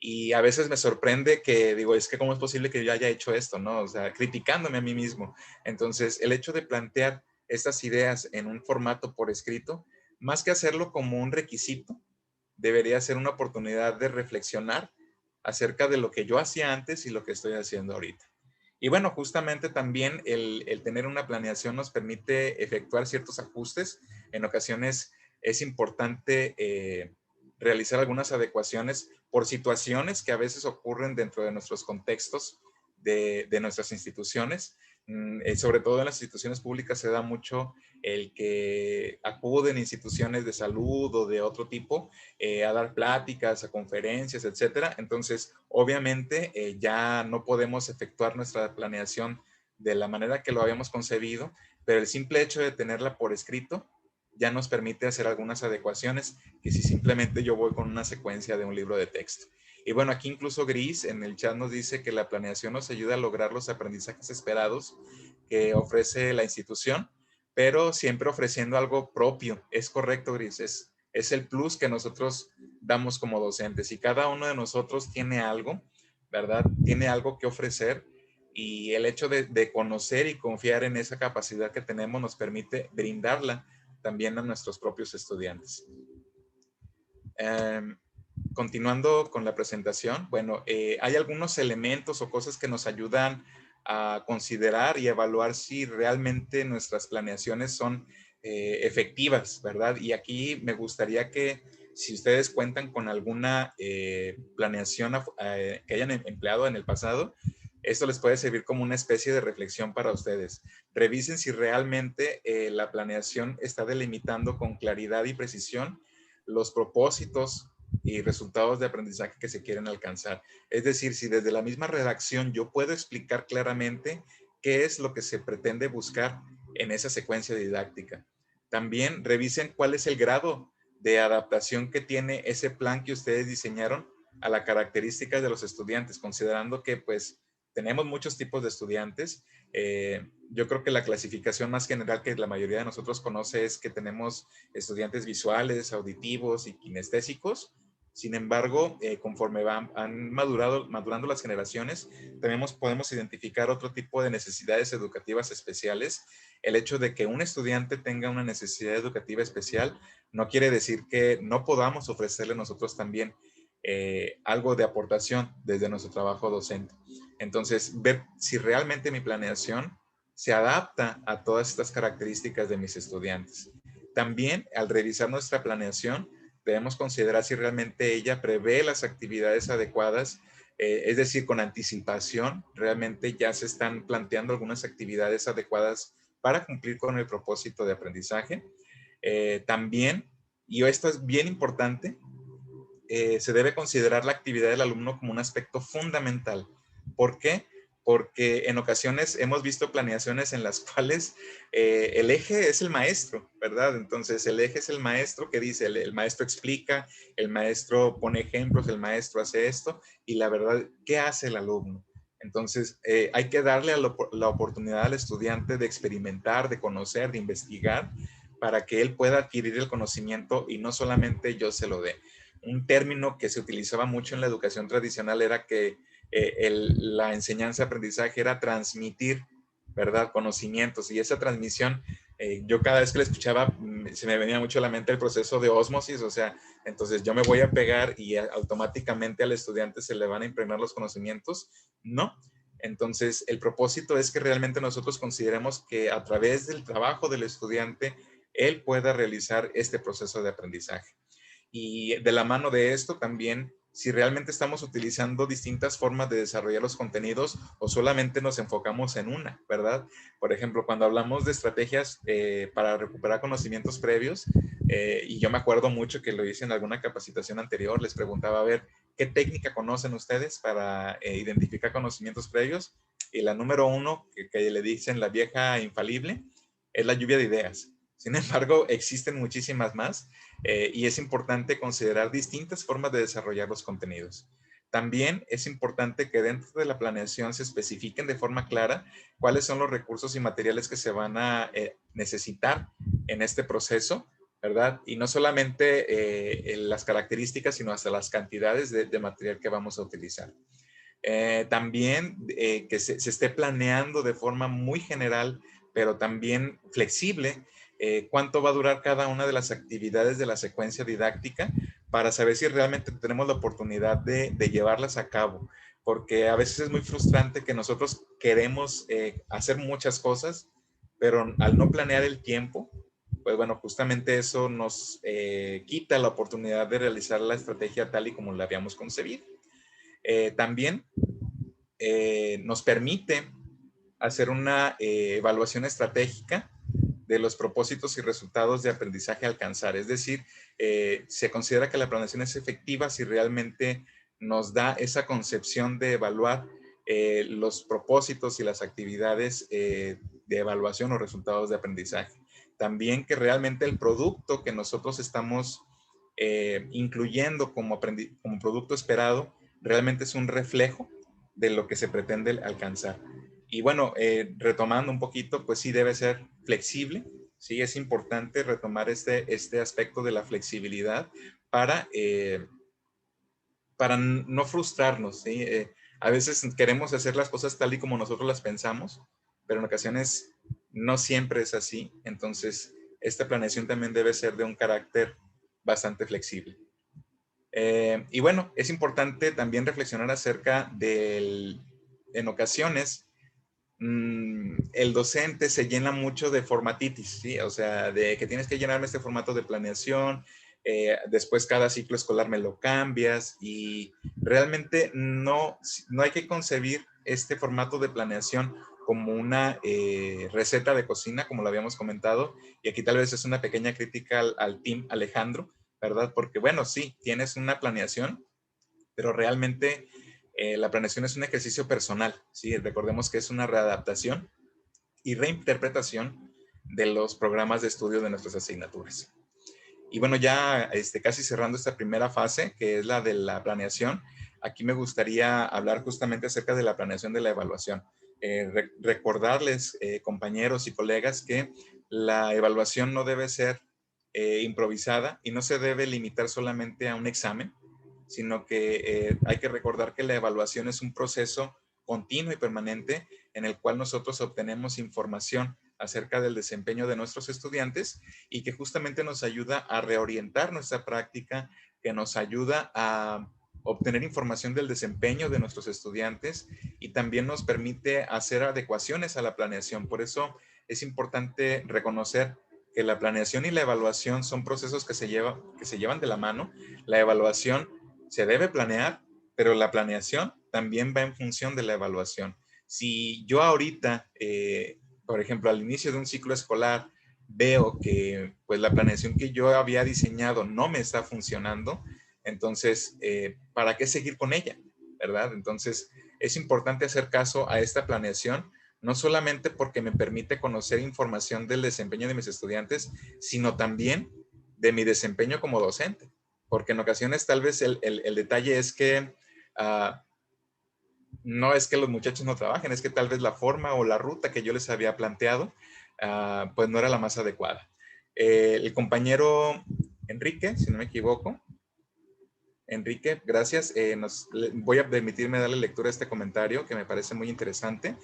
y a veces me sorprende que digo, es que cómo es posible que yo haya hecho esto, ¿no? O sea, criticándome a mí mismo. Entonces, el hecho de plantear estas ideas en un formato por escrito, más que hacerlo como un requisito, debería ser una oportunidad de reflexionar acerca de lo que yo hacía antes y lo que estoy haciendo ahorita. Y bueno, justamente también el tener una planeación nos permite efectuar ciertos ajustes. En ocasiones es importante realizar algunas adecuaciones por situaciones que a veces ocurren dentro de nuestros contextos de nuestras instituciones. Sobre todo en las instituciones públicas se da mucho el que acuden a instituciones de salud o de otro tipo a dar pláticas, a conferencias, etcétera. Entonces, obviamente, ya no podemos efectuar nuestra planeación de la manera que lo habíamos concebido, pero el simple hecho de tenerla por escrito ya nos permite hacer algunas adecuaciones que si simplemente yo voy con una secuencia de un libro de texto. Y bueno, aquí incluso Gris en el chat nos dice que la planeación nos ayuda a lograr los aprendizajes esperados que ofrece la institución, pero siempre ofreciendo algo propio. Es correcto, Gris, es el plus que nosotros damos como docentes, y cada uno de nosotros tiene algo, ¿verdad? Tiene algo que ofrecer, y el hecho de conocer y confiar en esa capacidad que tenemos nos permite brindarla también a nuestros propios estudiantes. Um, Continuando con la presentación, bueno, hay algunos elementos o cosas que nos ayudan a considerar y evaluar si realmente nuestras planeaciones son efectivas, ¿verdad? Y aquí me gustaría que si ustedes cuentan con alguna planeación que hayan empleado en el pasado, esto les puede servir como una especie de reflexión para ustedes. Revisen si realmente la planeación está delimitando con claridad y precisión los propósitos y resultados de aprendizaje que se quieren alcanzar. Es decir, si desde la misma redacción yo puedo explicar claramente qué es lo que se pretende buscar en esa secuencia didáctica. También revisen cuál es el grado de adaptación que tiene ese plan que ustedes diseñaron a las características de los estudiantes, considerando que pues tenemos muchos tipos de estudiantes. Yo creo que la clasificación más general que la mayoría de nosotros conoce es que tenemos estudiantes visuales, auditivos y kinestésicos, Sin embargo, conforme han madurando las generaciones, también podemos identificar otro tipo de necesidades educativas especiales. El hecho de que un estudiante tenga una necesidad educativa especial no quiere decir que no podamos ofrecerle nosotros también algo de aportación desde nuestro trabajo docente. Entonces, ver si realmente mi planeación se adapta a todas estas características de mis estudiantes. También, al revisar nuestra planeación, debemos considerar si realmente ella prevé las actividades adecuadas, es decir, con anticipación, realmente ya se están planteando algunas actividades adecuadas para cumplir con el propósito de aprendizaje. También, y esto es bien importante, se debe considerar la actividad del alumno como un aspecto fundamental. ¿Por qué? Porque en ocasiones hemos visto planeaciones en las cuales el eje es el maestro, ¿verdad? Entonces el eje es el maestro que dice, el maestro explica, el maestro pone ejemplos, el maestro hace esto, y la verdad, ¿qué hace el alumno? Entonces hay que darle la oportunidad al estudiante de experimentar, de conocer, de investigar, para que él pueda adquirir el conocimiento y no solamente yo se lo dé. Un término que se utilizaba mucho en la educación tradicional era que la enseñanza-aprendizaje era transmitir, ¿verdad? Conocimientos. Y esa transmisión, yo cada vez que la escuchaba, se me venía mucho a la mente el proceso de ósmosis, o sea, entonces yo me voy a pegar y automáticamente al estudiante se le van a impregnar los conocimientos. No. Entonces, el propósito es que realmente nosotros consideremos que a través del trabajo del estudiante, él pueda realizar este proceso de aprendizaje. Y de la mano de esto también, si realmente estamos utilizando distintas formas de desarrollar los contenidos o solamente nos enfocamos en una, ¿verdad? Por ejemplo, cuando hablamos de estrategias para recuperar conocimientos previos, y yo me acuerdo mucho que lo hice en alguna capacitación anterior, les preguntaba, a ver, ¿qué técnica conocen ustedes para identificar conocimientos previos? Y la número uno, que le dicen la vieja infalible, es la lluvia de ideas. Sin embargo, existen muchísimas más y es importante considerar distintas formas de desarrollar los contenidos. También es importante que dentro de la planeación se especifiquen de forma clara cuáles son los recursos y materiales que se van a necesitar en este proceso, ¿verdad? Y no solamente las características, sino hasta las cantidades de material que vamos a utilizar. También que se esté planeando de forma muy general, pero también flexible, cuánto va a durar cada una de las actividades de la secuencia didáctica para saber si realmente tenemos la oportunidad de llevarlas a cabo. Porque a veces es muy frustrante que nosotros queremos hacer muchas cosas, pero al no planear el tiempo, pues bueno, justamente eso nos quita la oportunidad de realizar la estrategia tal y como la habíamos concebido. También nos permite hacer una evaluación estratégica de los propósitos y resultados de aprendizaje a alcanzar. Es decir, se considera que la planeación es efectiva si realmente nos da esa concepción de evaluar los propósitos y las actividades de evaluación o resultados de aprendizaje. También que realmente el producto que nosotros estamos incluyendo como producto esperado realmente es un reflejo de lo que se pretende alcanzar. Y bueno, retomando un poquito, pues sí debe ser flexible, sí es importante retomar este aspecto de la flexibilidad para no frustrarnos, ¿sí? A veces queremos hacer las cosas tal y como nosotros las pensamos, pero en ocasiones no siempre es así. Entonces, esta planeación también debe ser de un carácter bastante flexible. Y bueno, es importante también reflexionar acerca en ocasiones, el docente se llena mucho de formatitis, ¿sí? O sea, de que tienes que llenarme este formato de planeación, después cada ciclo escolar me lo cambias y realmente no hay que concebir este formato de planeación como una receta de cocina, como lo habíamos comentado, y aquí tal vez es una pequeña crítica al team Alejandro, ¿verdad? Porque bueno, sí, tienes una planeación, pero realmente la planeación es un ejercicio personal, ¿sí? Recordemos que es una readaptación y reinterpretación de los programas de estudio de nuestras asignaturas. Y bueno, ya casi cerrando esta primera fase, que es la de la planeación, aquí me gustaría hablar justamente acerca de la planeación de la evaluación. Recordarles, compañeros y colegas, que la evaluación no debe ser improvisada y no se debe limitar solamente a un examen, sino que hay que recordar que la evaluación es un proceso continuo y permanente en el cual nosotros obtenemos información acerca del desempeño de nuestros estudiantes y que justamente nos ayuda a reorientar nuestra práctica, que nos ayuda a obtener información del desempeño de nuestros estudiantes y también nos permite hacer adecuaciones a la planeación. Por eso es importante reconocer que la planeación y la evaluación son procesos que se llevan de la mano. La evaluación se debe planear, pero la planeación también va en función de la evaluación. Si yo ahorita, por ejemplo, al inicio de un ciclo escolar, veo que pues la planeación que yo había diseñado no me está funcionando, entonces, ¿para qué seguir con ella? ¿Verdad? Entonces, es importante hacer caso a esta planeación, no solamente porque me permite conocer información del desempeño de mis estudiantes, sino también de mi desempeño como docente. Porque en ocasiones tal vez el detalle es que no es que los muchachos no trabajen, es que tal vez la forma o la ruta que yo les había planteado, pues no era la más adecuada. El compañero Enrique, si no me equivoco, Enrique, gracias. Voy a permitirme darle lectura a este comentario que me parece muy interesante.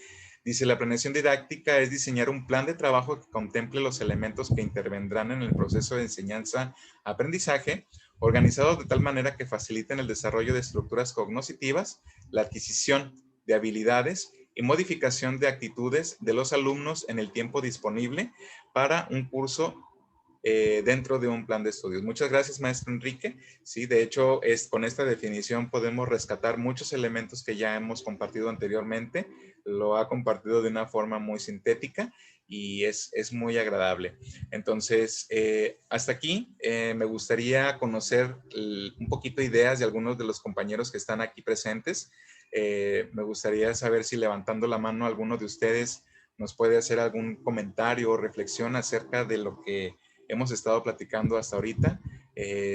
Dice, la planeación didáctica es diseñar un plan de trabajo que contemple los elementos que intervendrán en el proceso de enseñanza-aprendizaje, organizados de tal manera que faciliten el desarrollo de estructuras cognitivas, la adquisición de habilidades y modificación de actitudes de los alumnos en el tiempo disponible para un curso dentro de un plan de estudios. Muchas gracias, maestro Enrique. Sí, de hecho, con esta definición podemos rescatar muchos elementos que ya hemos compartido anteriormente. Lo ha compartido de una forma muy sintética y es muy agradable. Entonces, hasta aquí me gustaría conocer un poquito ideas de algunos de los compañeros que están aquí presentes. Me gustaría saber si levantando la mano alguno de ustedes nos puede hacer algún comentario o reflexión acerca de lo que hemos estado platicando hasta ahorita.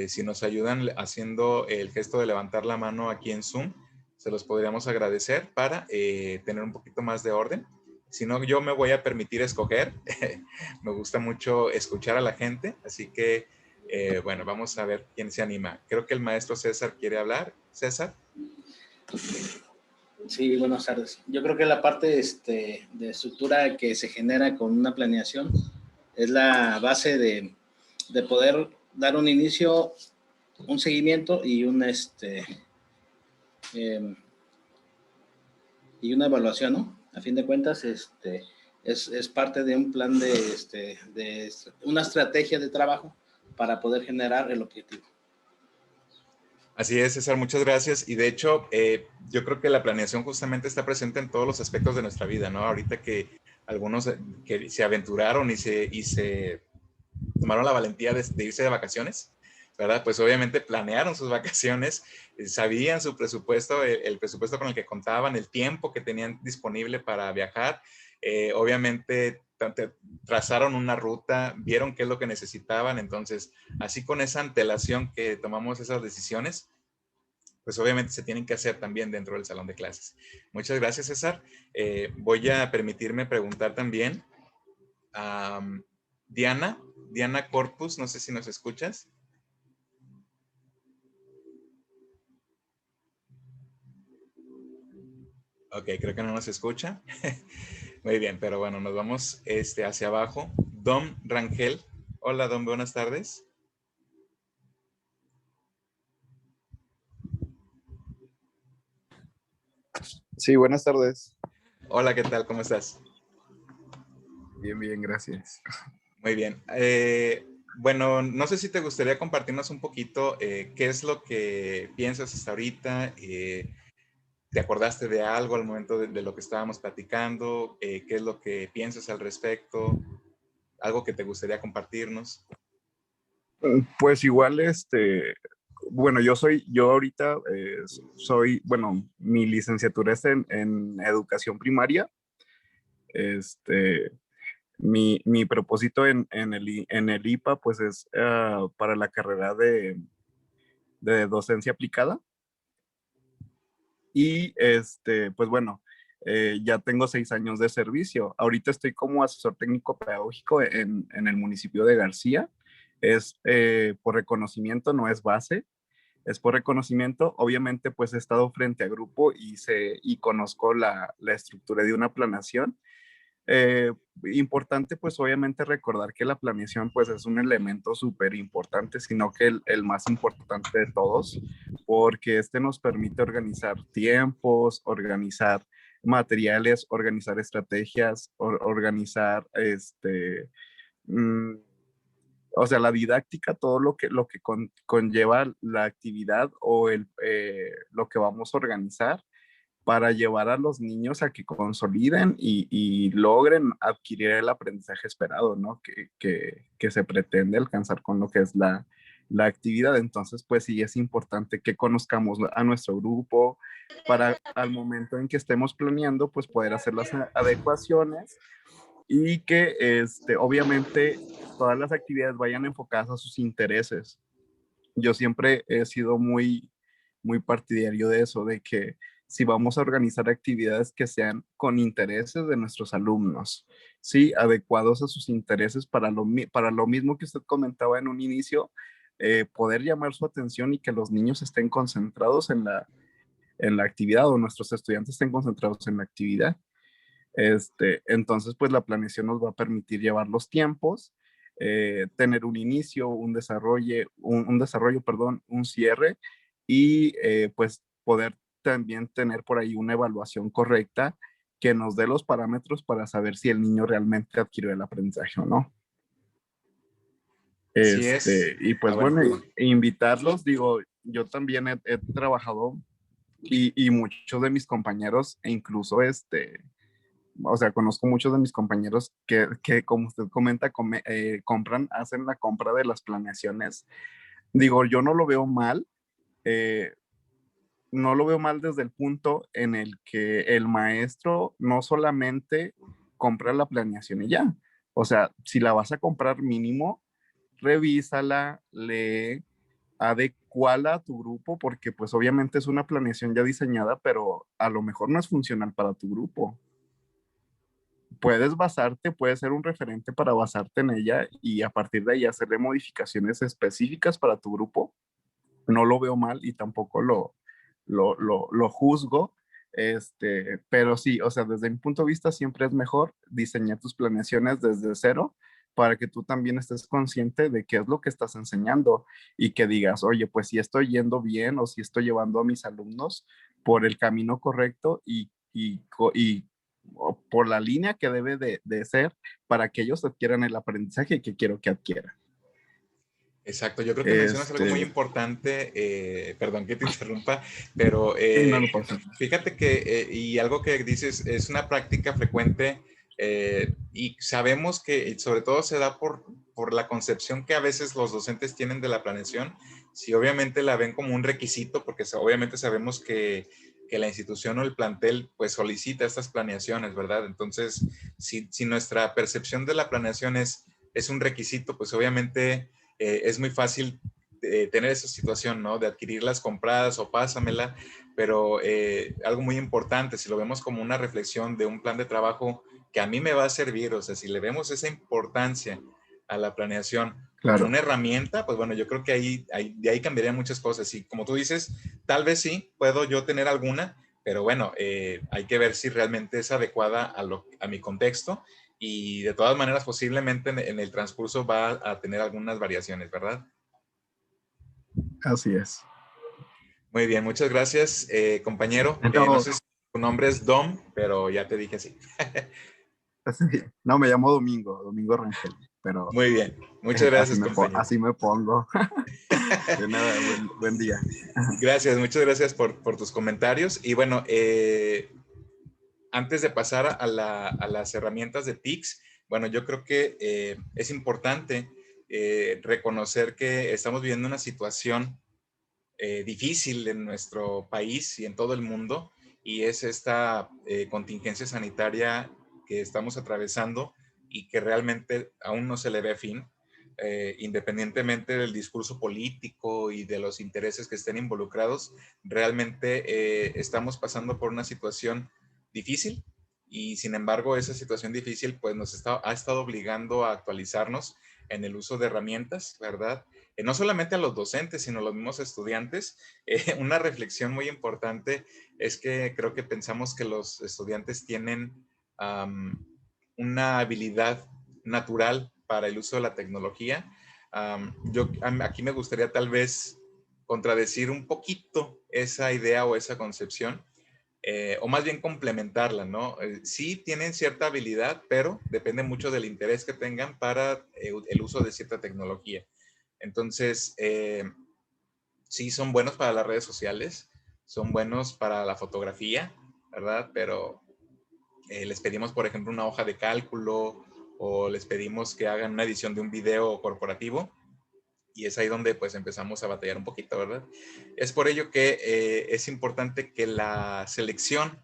Si nos ayudan haciendo el gesto de levantar la mano aquí en Zoom, se los podríamos agradecer para tener un poquito más de orden. Si no, yo me voy a permitir escoger. Me gusta mucho escuchar a la gente, así que, bueno, vamos a ver quién se anima. Creo que el maestro César quiere hablar. César. Sí, buenas tardes. Yo creo que la parte de estructura que se genera con una planeación es la base de poder dar un inicio, un seguimiento y y una evaluación, ¿no? A fin de cuentas, es parte de un plan de una estrategia de trabajo para poder generar el objetivo. Así es, César, muchas gracias. Y de hecho, yo creo que la planeación justamente está presente en todos los aspectos de nuestra vida, ¿no? Ahorita que algunos que se aventuraron y se tomaron la valentía de irse de vacaciones, ¿verdad? Pues obviamente planearon sus vacaciones, sabían su presupuesto, el presupuesto con el que contaban, el tiempo que tenían disponible para viajar. Obviamente trazaron una ruta, vieron qué es lo que necesitaban. Entonces, así con esa antelación que tomamos esas decisiones, pues obviamente se tienen que hacer también dentro del salón de clases. Muchas gracias, César. Voy a permitirme preguntar también a Diana Corpus, no sé si nos escuchas. Ok, creo que no nos escucha. Muy bien, pero bueno, nos vamos hacia abajo. Dom Rangel. Hola, Dom, buenas tardes. Sí, buenas tardes. Hola, ¿qué tal? ¿Cómo estás? Bien, bien, gracias. Muy bien. Bueno, no sé si te gustaría compartirnos un poquito qué es lo que piensas hasta ahorita. ¿Te acordaste de algo al momento de lo que estábamos platicando? ¿Qué es lo que piensas al respecto? ¿Algo que te gustaría compartirnos? Pues igual, bueno, yo ahorita bueno, mi licenciatura es en educación primaria. Este, mi propósito en el IPA, pues es para la carrera de docencia aplicada. Y pues bueno, ya tengo 6 años de servicio. Ahorita estoy como asesor técnico pedagógico en el municipio de García. Es por reconocimiento, no es base. es por reconocimiento. Obviamente, pues he estado frente a grupo y conozco la estructura de una planeación. Eh, Importante, pues obviamente recordar que la planeación pues es un elemento súper importante, sino que el más importante de todos, porque este nos permite organizar tiempos, organizar materiales, organizar estrategias, organizar mm, o sea, la didáctica, todo lo que conlleva la actividad o lo que vamos a organizar para llevar a los niños a que consoliden y logren adquirir el aprendizaje esperado, ¿no? Que se pretende alcanzar con lo que es la actividad. Entonces, pues sí, es importante que conozcamos a nuestro grupo para al momento en que estemos planeando, pues poder hacer las adecuaciones y que obviamente todas las actividades vayan enfocadas a sus intereses. Yo siempre he sido muy partidario de eso, de que si vamos a organizar actividades que sean con intereses de nuestros alumnos, sí, adecuados a sus intereses para lo mismo que usted comentaba en un inicio, poder llamar su atención y que los niños estén concentrados en la actividad o nuestros estudiantes estén concentrados en la actividad. Entonces, pues la planeación nos va a permitir llevar los tiempos, tener un inicio, un desarrollo, perdón, un cierre y pues poder también tener por ahí una evaluación correcta que nos dé los parámetros para saber si el niño realmente adquirió el aprendizaje o no. Así es. Y Ah, pues bueno, bueno, perdón. invitarlos, digo, yo también he trabajado y muchos de mis compañeros, e incluso o sea, conozco muchos de mis compañeros que como usted comenta, compran, hacen la compra de las planeaciones. Digo, yo no lo veo mal, eh, no lo veo mal desde el punto en el que el maestro no solamente compra la planeación y ya. O sea, si la vas a comprar mínimo, revísala, lee, adecuala a tu grupo, porque pues obviamente es una planeación ya diseñada, pero a lo mejor no es funcional para tu grupo. Puedes basarte, puedes ser un referente para basarte en ella y a partir de ahí hacerle modificaciones específicas para tu grupo. No lo veo mal y tampoco lo juzgo, pero sí, o sea, desde mi punto de vista siempre es mejor diseñar tus planeaciones desde cero para que tú también estés consciente de qué es lo que estás enseñando y que digas, oye, pues si estoy yendo bien o si estoy llevando a mis alumnos por el camino correcto y por la línea que debe de ser para que ellos adquieran el aprendizaje que quiero que adquieran. Exacto, yo creo que mencionas algo muy Este, importante, perdón que te interrumpa, pero sí, no lo pasa. fíjate que, y algo que dices, es una práctica frecuente y sabemos que sobre todo se da por la concepción que a veces los docentes tienen de la planeación, si obviamente la ven como un requisito, porque obviamente sabemos que la institución o el plantel pues solicita estas planeaciones, ¿verdad? Entonces, si nuestra percepción de la planeación es un requisito, pues obviamente es muy fácil tener esa situación, ¿no? De adquirirlas compradas o pásamela, pero algo muy importante, si lo vemos como una reflexión de un plan de trabajo que a mí me va a servir, o sea, si le vemos esa importancia a la planeación como Claro. una herramienta, pues bueno, yo creo que de ahí cambiarían muchas cosas. Y como tú dices, tal vez sí, puedo yo tener alguna, pero bueno, hay que ver si realmente es adecuada a mi contexto y de todas maneras posiblemente en el transcurso va a tener algunas variaciones, ¿verdad? Así es. Muy bien, muchas gracias, compañero. No Pero, sé si tu nombre es Dom, pero ya te dije sí. así, no, me llamo Domingo Rangel, pero Muy bien, muchas gracias, compañero. así me pongo. De nada, buen día. Gracias, muchas gracias por tus comentarios. Y bueno, antes de pasar a las herramientas de TICS, bueno, yo creo que es importante reconocer que estamos viviendo una situación difícil en nuestro país y en todo el mundo, y es esta contingencia sanitaria que estamos atravesando y que realmente aún no se le ve fin, independientemente del discurso político y de los intereses que estén involucrados, realmente estamos pasando por una situación difícil y sin embargo esa situación difícil pues ha estado obligando a actualizarnos en el uso de herramientas, ¿verdad? no solamente a los docentes, sino a los mismos estudiantes. Una reflexión muy importante es que creo que pensamos que los estudiantes tienen una habilidad natural para el uso de la tecnología. Aquí me gustaría tal vez contradecir un poquito esa idea o esa concepción, o más bien complementarla, ¿no? Sí tienen cierta habilidad, pero depende mucho del interés que tengan para el uso de cierta tecnología. Entonces, sí son buenos para las redes sociales, son buenos para la fotografía, ¿verdad? Pero les pedimos, por ejemplo, una hoja de cálculo o les pedimos que hagan una edición de un video corporativo y es ahí donde pues empezamos a batallar un poquito, ¿verdad? Es por ello que es importante que la selección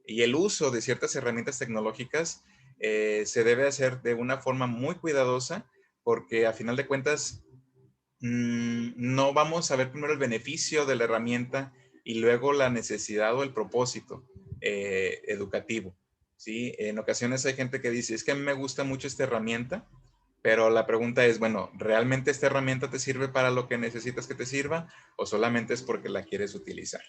y el uso de ciertas herramientas tecnológicas se debe hacer de una forma muy cuidadosa porque a final de cuentas no vamos a ver primero el beneficio de la herramienta y luego la necesidad o el propósito educativo, ¿sí? En ocasiones hay gente que dice, es que a mí me gusta mucho esta herramienta, pero la pregunta es, bueno, ¿realmente esta herramienta te sirve para lo que necesitas que te sirva o solamente es porque la quieres utilizar?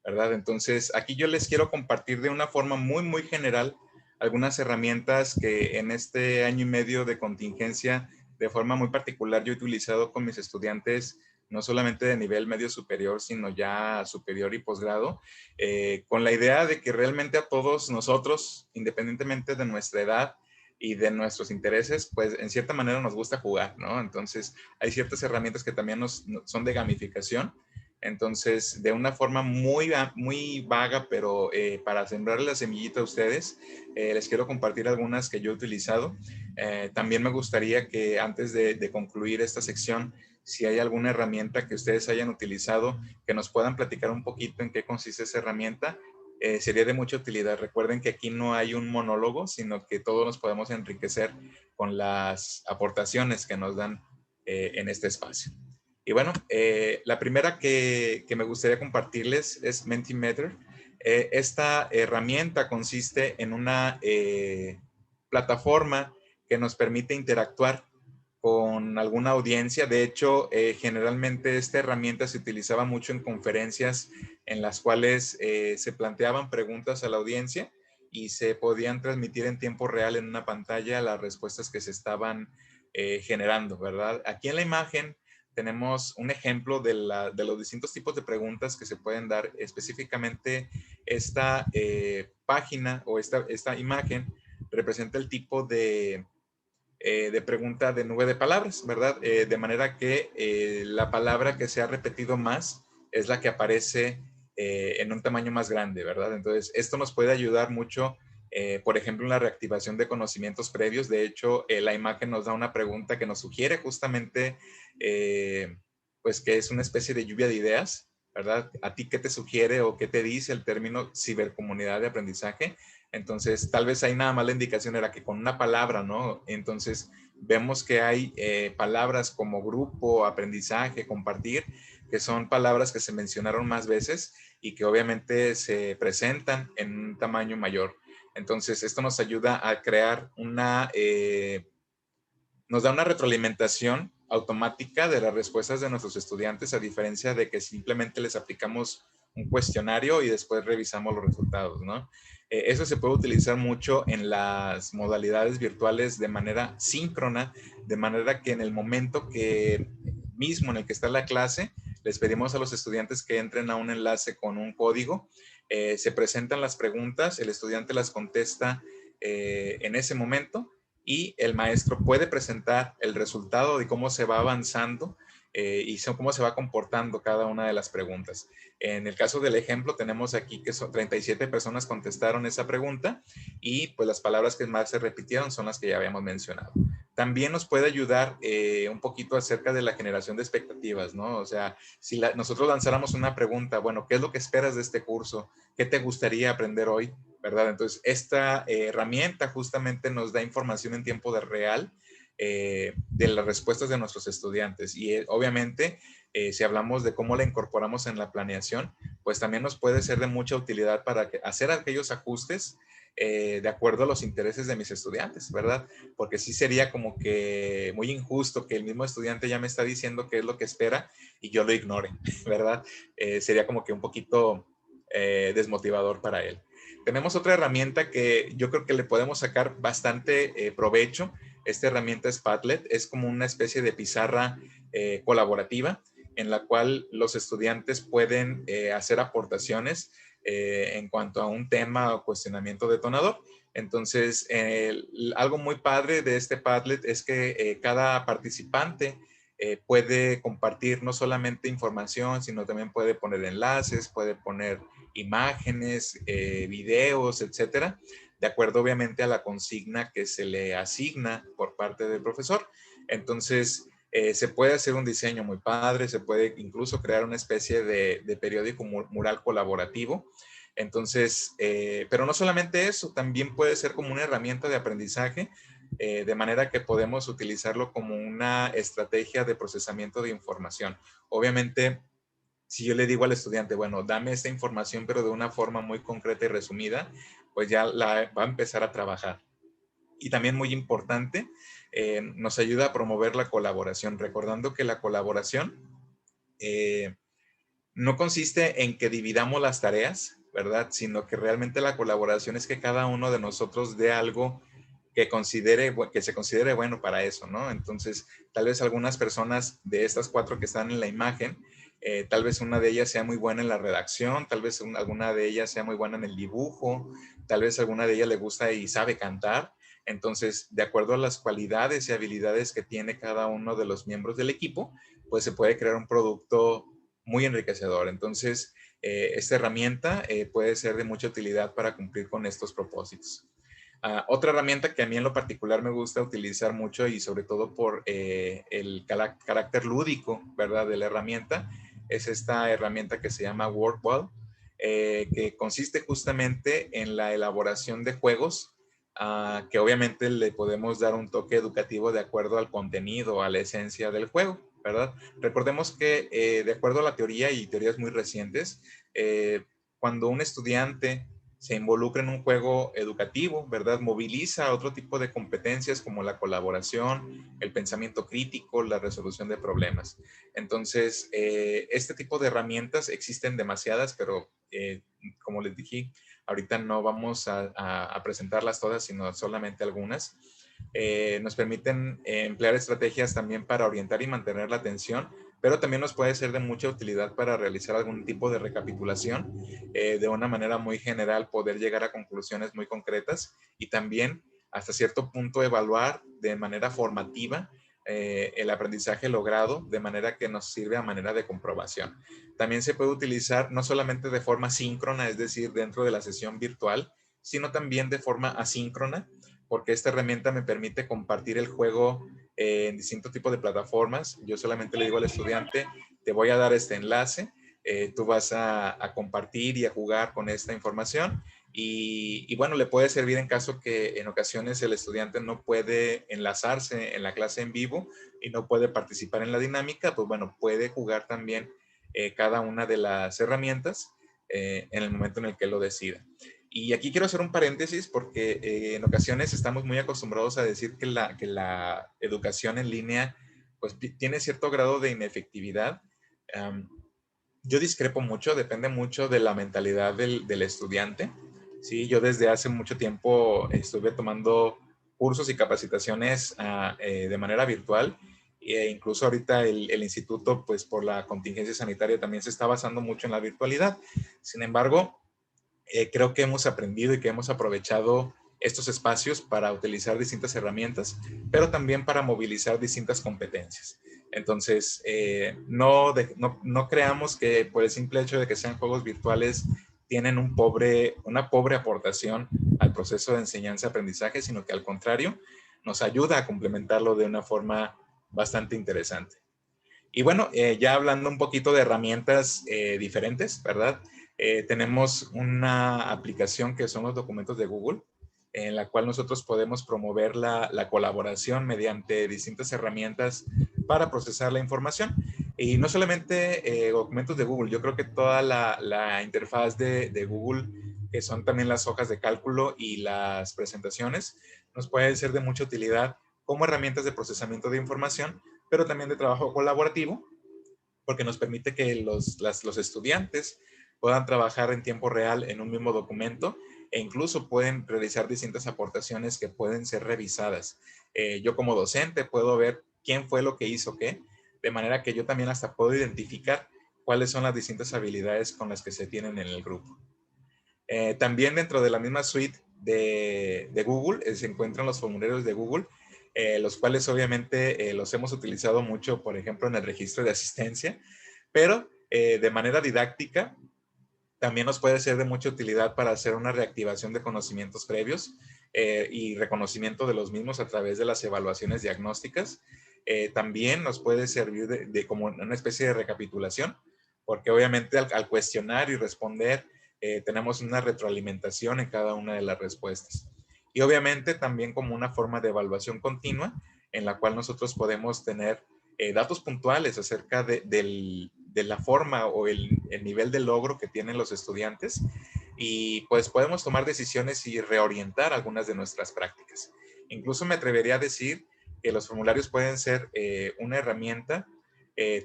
¿Verdad? Entonces, aquí yo les quiero compartir de una forma muy, muy general algunas herramientas que en este año y medio de contingencia, de forma muy particular, yo he utilizado con mis estudiantes, no solamente de nivel medio superior, sino ya superior y posgrado, con la idea de que realmente a todos nosotros, independientemente de nuestra edad, y de nuestros intereses, pues en cierta manera nos gusta jugar, ¿no? Entonces hay ciertas herramientas que también son de gamificación. Entonces, de una forma muy, muy vaga, pero para sembrarle la semillita a ustedes, les quiero compartir algunas que yo he utilizado. También me gustaría que antes de concluir esta sección, si hay alguna herramienta que ustedes hayan utilizado, que nos puedan platicar un poquito en qué consiste esa herramienta, sería de mucha utilidad. Recuerden que aquí no hay un monólogo, sino que todos nos podemos enriquecer con las aportaciones que nos dan en este espacio. Y bueno, la primera que me gustaría compartirles es Mentimeter. Esta herramienta consiste en una plataforma que nos permite interactuar con alguna audiencia. De hecho, generalmente esta herramienta se utilizaba mucho en conferencias en las cuales se planteaban preguntas a la audiencia y se podían transmitir en tiempo real en una pantalla las respuestas que se estaban generando, ¿verdad? Aquí en la imagen tenemos un ejemplo de los distintos tipos de preguntas que se pueden dar. Específicamente, esta página o esta imagen representa el tipo de pregunta de nube de palabras, ¿verdad? De manera que la palabra que se ha repetido más es la que aparece en un tamaño más grande, ¿verdad? Entonces, esto nos puede ayudar mucho, por ejemplo, en la reactivación de conocimientos previos. De hecho, la imagen nos da una pregunta que nos sugiere justamente, pues, que es una especie de lluvia de ideas, ¿verdad? ¿A ti qué te sugiere o qué te dice el término cibercomunidad de aprendizaje? Entonces, tal vez ahí nada más la indicación era que con una palabra, ¿no? Entonces, vemos que hay palabras como grupo, aprendizaje, compartir, que son palabras que se mencionaron más veces y que obviamente se presentan en un tamaño mayor. Entonces, esto nos ayuda a crear nos da una retroalimentación automática de las respuestas de nuestros estudiantes, a diferencia de que simplemente les aplicamos un cuestionario y después revisamos los resultados, ¿no? Eso se puede utilizar mucho en las modalidades virtuales de manera síncrona, de manera que en el momento mismo en el que está la clase, les pedimos a los estudiantes que entren a un enlace con un código, se presentan las preguntas, el estudiante las contesta en ese momento y el maestro puede presentar el resultado de cómo se va avanzando y cómo se va comportando cada una de las preguntas. En el caso del ejemplo, tenemos aquí que son 37 personas contestaron esa pregunta y pues las palabras que más se repitieron son las que ya habíamos mencionado. También nos puede ayudar un poquito acerca de la generación de expectativas, ¿no? O sea, si nosotros lanzáramos una pregunta, bueno, ¿qué es lo que esperas de este curso? ¿Qué te gustaría aprender hoy? ¿Verdad? Entonces, esta herramienta justamente nos da información en tiempo real de las respuestas de nuestros estudiantes. Y obviamente, si hablamos de cómo la incorporamos en la planeación, pues también nos puede ser de mucha utilidad para hacer aquellos ajustes de acuerdo a los intereses de mis estudiantes, ¿verdad? Porque sí sería como que muy injusto que el mismo estudiante ya me está diciendo qué es lo que espera y yo lo ignore, ¿verdad? Sería como que un poquito desmotivador para él. Tenemos otra herramienta que yo creo que le podemos sacar bastante provecho. Esta herramienta es Padlet, es como una especie de pizarra colaborativa en la cual los estudiantes pueden hacer aportaciones en cuanto a un tema o cuestionamiento detonador. Entonces, algo muy padre de este Padlet es que cada participante puede compartir no solamente información, sino también puede poner enlaces, puede poner imágenes, videos, etcétera, de acuerdo obviamente a la consigna que se le asigna por parte del profesor. Entonces, se puede hacer un diseño muy padre, se puede incluso crear una especie de periódico mural colaborativo. Entonces, pero no solamente eso, también puede ser como una herramienta de aprendizaje, de manera que podemos utilizarlo como una estrategia de procesamiento de información. Obviamente, si yo le digo al estudiante, bueno, dame esta información, pero de una forma muy concreta y resumida, pues ya la va a empezar a trabajar. Y también muy importante, nos ayuda a promover la colaboración, recordando que la colaboración no consiste en que dividamos las tareas, ¿verdad? Sino que realmente la colaboración es que cada uno de nosotros dé algo que se considere bueno para eso, ¿no? Entonces, tal vez algunas personas de estas 4 que están en la imagen, tal vez una de ellas sea muy buena en la redacción, tal vez alguna de ellas sea muy buena en el dibujo, tal vez alguna de ellas le gusta y sabe cantar. Entonces, de acuerdo a las cualidades y habilidades que tiene cada uno de los miembros del equipo, pues se puede crear un producto muy enriquecedor. Entonces, esta herramienta puede ser de mucha utilidad para cumplir con estos propósitos. Otra herramienta que a mí en lo particular me gusta utilizar mucho y sobre todo por el carácter lúdico, ¿verdad?, de la herramienta, es esta herramienta que se llama Workball, que consiste justamente en la elaboración de juegos que obviamente le podemos dar un toque educativo de acuerdo al contenido, a la esencia del juego, ¿verdad? Recordemos que de acuerdo a la teoría y teorías muy recientes, cuando un estudiante se involucra en un juego educativo, ¿verdad? Moviliza otro tipo de competencias como la colaboración, el pensamiento crítico, la resolución de problemas. Entonces, este tipo de herramientas existen demasiadas, pero como les dije, ahorita no vamos a presentarlas todas, sino solamente algunas. Nos permiten emplear estrategias también para orientar y mantener la atención, pero también nos puede ser de mucha utilidad para realizar algún tipo de recapitulación, de una manera muy general, poder llegar a conclusiones muy concretas y también hasta cierto punto evaluar de manera formativa el aprendizaje logrado, de manera que nos sirve a manera de comprobación. También se puede utilizar no solamente de forma síncrona, es decir, dentro de la sesión virtual, sino también de forma asíncrona, porque esta herramienta me permite compartir el juego en distintos tipos de plataformas. Yo solamente le digo al estudiante, te voy a dar este enlace, tú vas a compartir y a jugar con esta información y bueno, le puede servir en caso que en ocasiones el estudiante no puede enlazarse en la clase en vivo y no puede participar en la dinámica, pues bueno, puede jugar también cada una de las herramientas en el momento en el que lo decida. Y aquí quiero hacer un paréntesis porque en ocasiones estamos muy acostumbrados a decir que la educación en línea pues tiene cierto grado de inefectividad. Yo discrepo mucho, depende mucho de la mentalidad del estudiante. Sí, yo desde hace mucho tiempo estuve tomando cursos y capacitaciones de manera virtual e incluso ahorita el instituto, pues por la contingencia sanitaria también se está basando mucho en la virtualidad. Sin embargo, creo que hemos aprendido y que hemos aprovechado estos espacios para utilizar distintas herramientas, pero también para movilizar distintas competencias. Entonces, no creamos que por el simple hecho de que sean juegos virtuales tienen una pobre aportación al proceso de enseñanza-aprendizaje, sino que al contrario, nos ayuda a complementarlo de una forma bastante interesante. Y bueno, ya hablando un poquito de herramientas diferentes, ¿verdad? Tenemos una aplicación que son los documentos de Google, en la cual nosotros podemos promover la colaboración mediante distintas herramientas para procesar la información. Y no solamente documentos de Google, yo creo que toda la interfaz de Google que son también las hojas de cálculo y las presentaciones, nos puede ser de mucha utilidad como herramientas de procesamiento de información, pero también de trabajo colaborativo, porque nos permite que los estudiantes puedan trabajar en tiempo real en un mismo documento e incluso pueden realizar distintas aportaciones que pueden ser revisadas. Yo como docente puedo ver quién fue lo que hizo qué, de manera que yo también hasta puedo identificar cuáles son las distintas habilidades con las que se tienen en el grupo. También dentro de la misma suite de Google se encuentran los formularios de Google, los cuales obviamente los hemos utilizado mucho, por ejemplo, en el registro de asistencia, pero de manera didáctica también nos puede ser de mucha utilidad para hacer una reactivación de conocimientos previos y reconocimiento de los mismos a través de las evaluaciones diagnósticas. También nos puede servir como una especie de recapitulación, porque obviamente al cuestionar y responder tenemos una retroalimentación en cada una de las respuestas. Y obviamente también como una forma de evaluación continua en la cual nosotros podemos tener datos puntuales acerca de la forma o el nivel de logro que tienen los estudiantes y pues podemos tomar decisiones y reorientar algunas de nuestras prácticas. Incluso me atrevería a decir que los formularios pueden ser una herramienta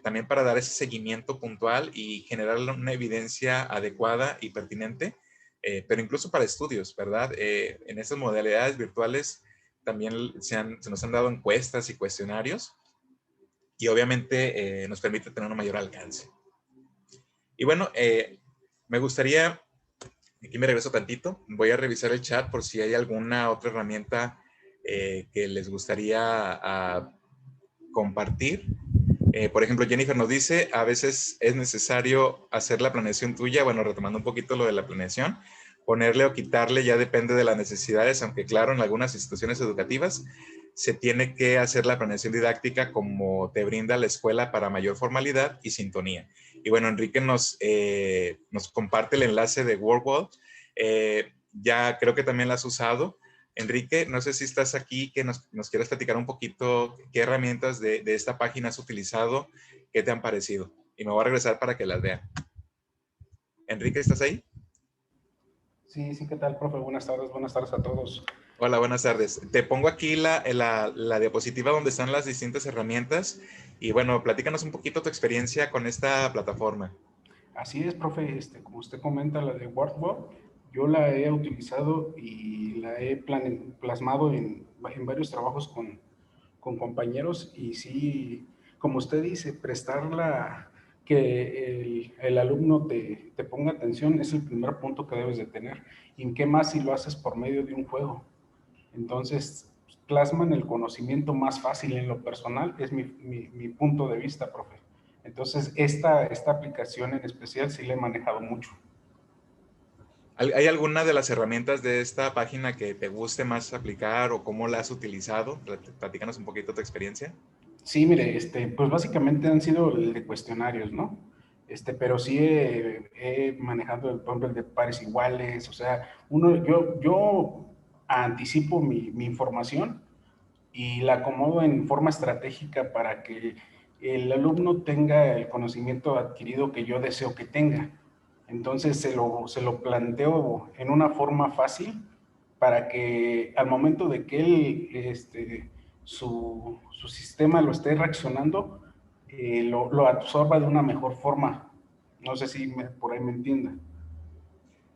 también para dar ese seguimiento puntual y generar una evidencia adecuada y pertinente, pero incluso para estudios, ¿verdad? En estas modalidades virtuales también se nos han dado encuestas y cuestionarios y obviamente nos permite tener un mayor alcance. Y bueno, me gustaría, aquí me regreso tantito, voy a revisar el chat por si hay alguna otra herramienta que les gustaría compartir. Por ejemplo, Jennifer nos dice, a veces es necesario hacer la planeación tuya, bueno, retomando un poquito lo de la planeación, ponerle o quitarle ya depende de las necesidades, aunque claro, en algunas instituciones educativas se tiene que hacer la planeación didáctica como te brinda la escuela para mayor formalidad y sintonía. Y bueno, Enrique nos comparte el enlace de WordWall. Ya creo que también la has usado. Enrique, no sé si estás aquí, que nos quieras platicar un poquito qué herramientas de esta página has utilizado, qué te han parecido. Y me voy a regresar para que las vean. Enrique, ¿estás ahí? Sí, sí, ¿qué tal, profe? Buenas tardes a todos. Hola, buenas tardes. Te pongo aquí la diapositiva donde están las distintas herramientas y bueno, platícanos un poquito tu experiencia con esta plataforma. Así es, profe, como usted comenta, la de WordWall, yo la he utilizado y la he plasmado en varios trabajos con compañeros y sí, como usted dice, prestarla, que el alumno te ponga atención es el primer punto que debes de tener. ¿Y en qué más si lo haces por medio de un juego? Entonces, plasman el conocimiento más fácil en lo personal, es mi punto de vista, profe. Entonces, esta aplicación en especial sí la he manejado mucho. ¿Hay alguna de las herramientas de esta página que te guste más aplicar o cómo la has utilizado? Platícanos un poquito tu experiencia. Sí, mire, pues básicamente han sido el de cuestionarios, ¿no? Pero sí he manejado, por ejemplo, el de pares iguales, o sea, yo anticipo mi información y la acomodo en forma estratégica para que el alumno tenga el conocimiento adquirido que yo deseo que tenga. Entonces se lo planteo en una forma fácil para que al momento de que él, su sistema lo esté reaccionando, lo absorba de una mejor forma. No sé si por ahí me entienda.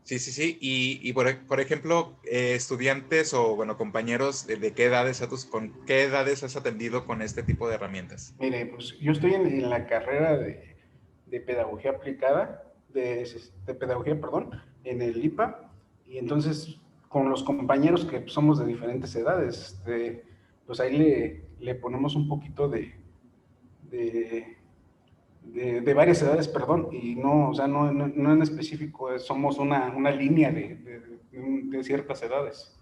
Sí, sí, sí. Y por ejemplo, estudiantes o, bueno, compañeros, ¿de qué edades con qué edades has atendido con este tipo de herramientas? Mire, pues yo estoy en la carrera de pedagogía aplicada, de pedagogía, perdón, en el IPA, y entonces con los compañeros que somos de diferentes edades, pues ahí le ponemos un poquito de, de varias edades, perdón, y no, o sea, no en específico, somos una línea de ciertas edades.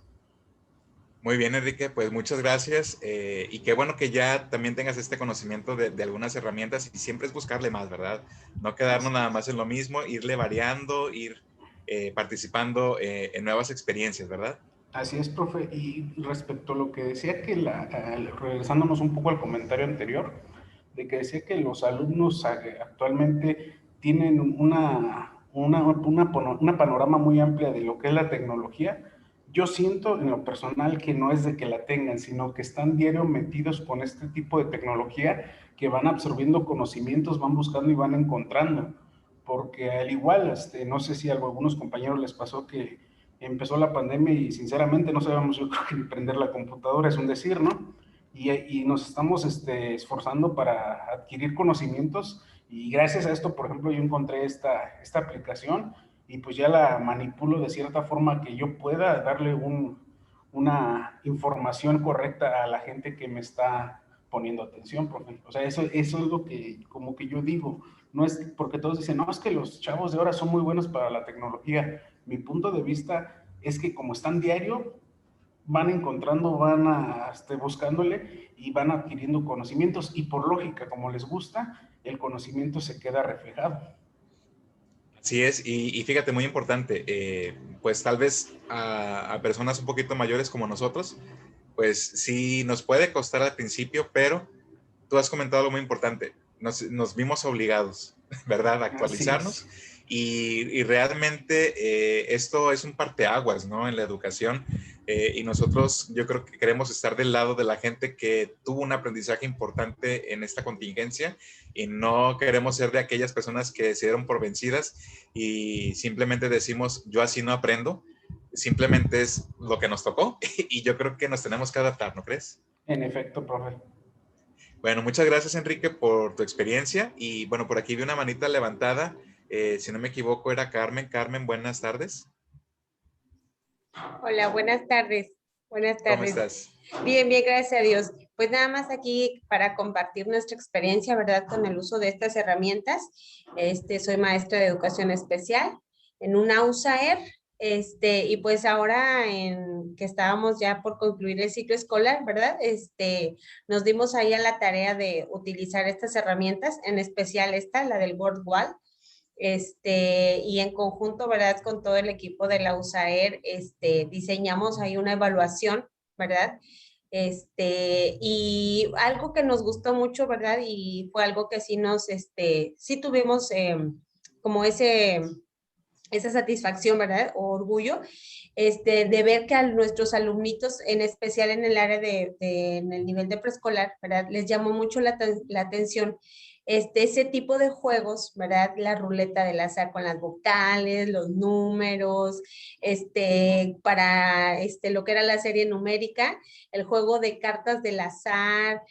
Muy bien, Enrique, pues muchas gracias. Y qué bueno que ya también tengas este conocimiento de algunas herramientas y siempre es buscarle más, ¿verdad? No quedarnos nada más en lo mismo, irle variando, ir participando en nuevas experiencias, ¿verdad? Así es, profe. Y respecto a lo que decía regresándonos un poco al comentario anterior, de que decía que los alumnos actualmente tienen una panorama muy amplia de lo que es la tecnología. Yo siento en lo personal que no es de que la tengan, sino que están diario metidos con este tipo de tecnología, que van absorbiendo conocimientos, van buscando y van encontrando. Porque al igual, no sé si a algunos compañeros les pasó que empezó la pandemia y sinceramente no sabíamos, yo creo que ni prender la computadora, es un decir, ¿no? Y nos estamos esforzando para adquirir conocimientos, y gracias a esto, por ejemplo, yo encontré esta aplicación y pues ya la manipulo de cierta forma que yo pueda darle una información correcta a la gente que me está poniendo atención, profe. O sea, eso es lo que como que yo digo. No es porque todos dicen, no, es que los chavos de ahora son muy buenos para la tecnología. Mi punto de vista es que como están diario, van encontrando, buscándole y van adquiriendo conocimientos, y por lógica, como les gusta, el conocimiento se queda reflejado. Así es, y fíjate, muy importante, pues tal vez a personas un poquito mayores como nosotros, pues sí nos puede costar al principio, pero tú has comentado algo muy importante, nos vimos obligados, ¿verdad?, a actualizarnos, y realmente esto es un parteaguas, ¿no?, en la educación, y nosotros yo creo que queremos estar del lado de la gente que tuvo un aprendizaje importante en esta contingencia, y no queremos ser de aquellas personas que se dieron por vencidas y simplemente decimos, yo así no aprendo, simplemente es lo que nos tocó, y yo creo que nos tenemos que adaptar, ¿no crees? En efecto, profe. Bueno, muchas gracias, Enrique, por tu experiencia. Y bueno, por aquí vi una manita levantada. Si no me equivoco, era Carmen. Carmen, buenas tardes. Hola, buenas tardes. Buenas ¿Cómo tardes. estás? Bien, bien, gracias a Dios. Pues nada más aquí para compartir nuestra experiencia, ¿verdad? Con el uso de estas herramientas. Soy maestra de educación especial en una USAER. Y pues ahora que estábamos ya por concluir el ciclo escolar, ¿verdad? Nos dimos ahí a la tarea de utilizar estas herramientas, en especial esta, la del Board Wall. Y en conjunto, ¿verdad? Con todo el equipo de la USAER, diseñamos ahí una evaluación, ¿verdad? Y algo que nos gustó mucho, ¿verdad? Y fue algo que sí tuvimos como esa satisfacción, ¿verdad? O orgullo, de ver que a nuestros alumnitos, en especial en el área en el nivel de preescolar, ¿verdad? Les llamó mucho la atención ese tipo de juegos, ¿verdad? La ruleta del azar con las vocales, los números, para lo que era la serie numérica, el juego de cartas del azar,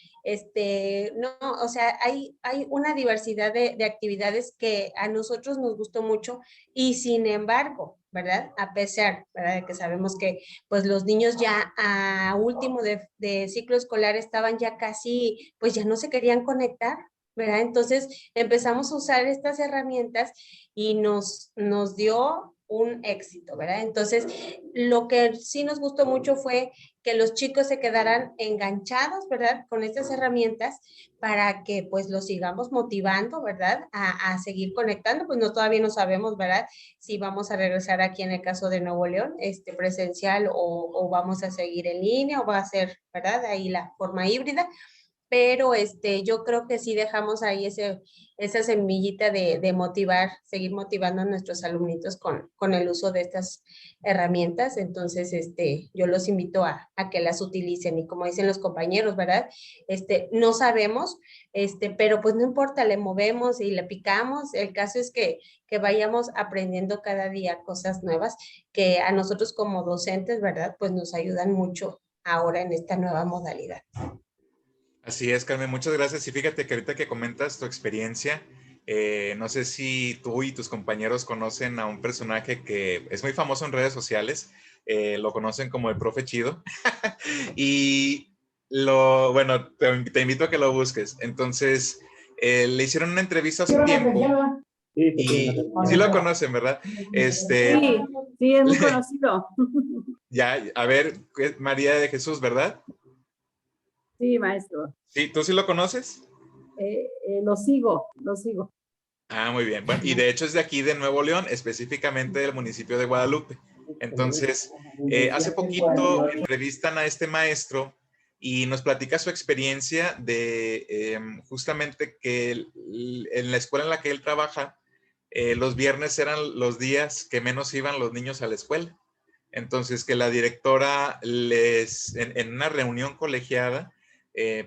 no, o sea, hay una diversidad de actividades que a nosotros nos gustó mucho, y sin embargo, ¿verdad? A pesar, ¿verdad? De que sabemos que pues los niños ya a último de ciclo escolar estaban ya casi, pues ya no se querían conectar, ¿verdad? Entonces empezamos a usar estas herramientas y nos dio un éxito, ¿verdad? Entonces, lo que sí nos gustó mucho fue que los chicos se quedaran enganchados, ¿verdad? Con estas herramientas para que pues los sigamos motivando, ¿verdad? A seguir conectando, pues todavía no sabemos, ¿verdad? Si vamos a regresar aquí en el caso de Nuevo León, presencial o vamos a seguir en línea o va a ser, ¿verdad? Ahí la forma híbrida, pero yo creo que sí dejamos ahí esa semillita de motivar, seguir motivando a nuestros alumnitos con el uso de estas herramientas. Entonces, yo los invito a que las utilicen, y como dicen los compañeros, ¿verdad? No sabemos, pero pues no importa, le movemos y le picamos. El caso es que vayamos aprendiendo cada día cosas nuevas que a nosotros como docentes, ¿verdad? Pues nos ayudan mucho ahora en esta nueva modalidad. Así es, Carmen, muchas gracias. Y fíjate que ahorita que comentas tu experiencia, no sé si tú y tus compañeros conocen a un personaje que es muy famoso en redes sociales, lo conocen como el Profe Chido, y bueno, te invito a que lo busques. Entonces, le hicieron una entrevista hace tiempo, y sí lo conocen, ¿verdad? Sí, es muy conocido. Ya, a ver, María de Jesús, ¿verdad? Sí, maestro. Sí, ¿tú sí lo conoces? Lo sigo. Ah, muy bien. Bueno, y de hecho es de aquí de Nuevo León, específicamente del municipio de Guadalupe. Entonces, hace poquito entrevistan a este maestro y nos platica su experiencia de justamente que en la escuela en la que él trabaja, los viernes eran los días que menos iban los niños a la escuela. Entonces, que la directora en una reunión colegiada,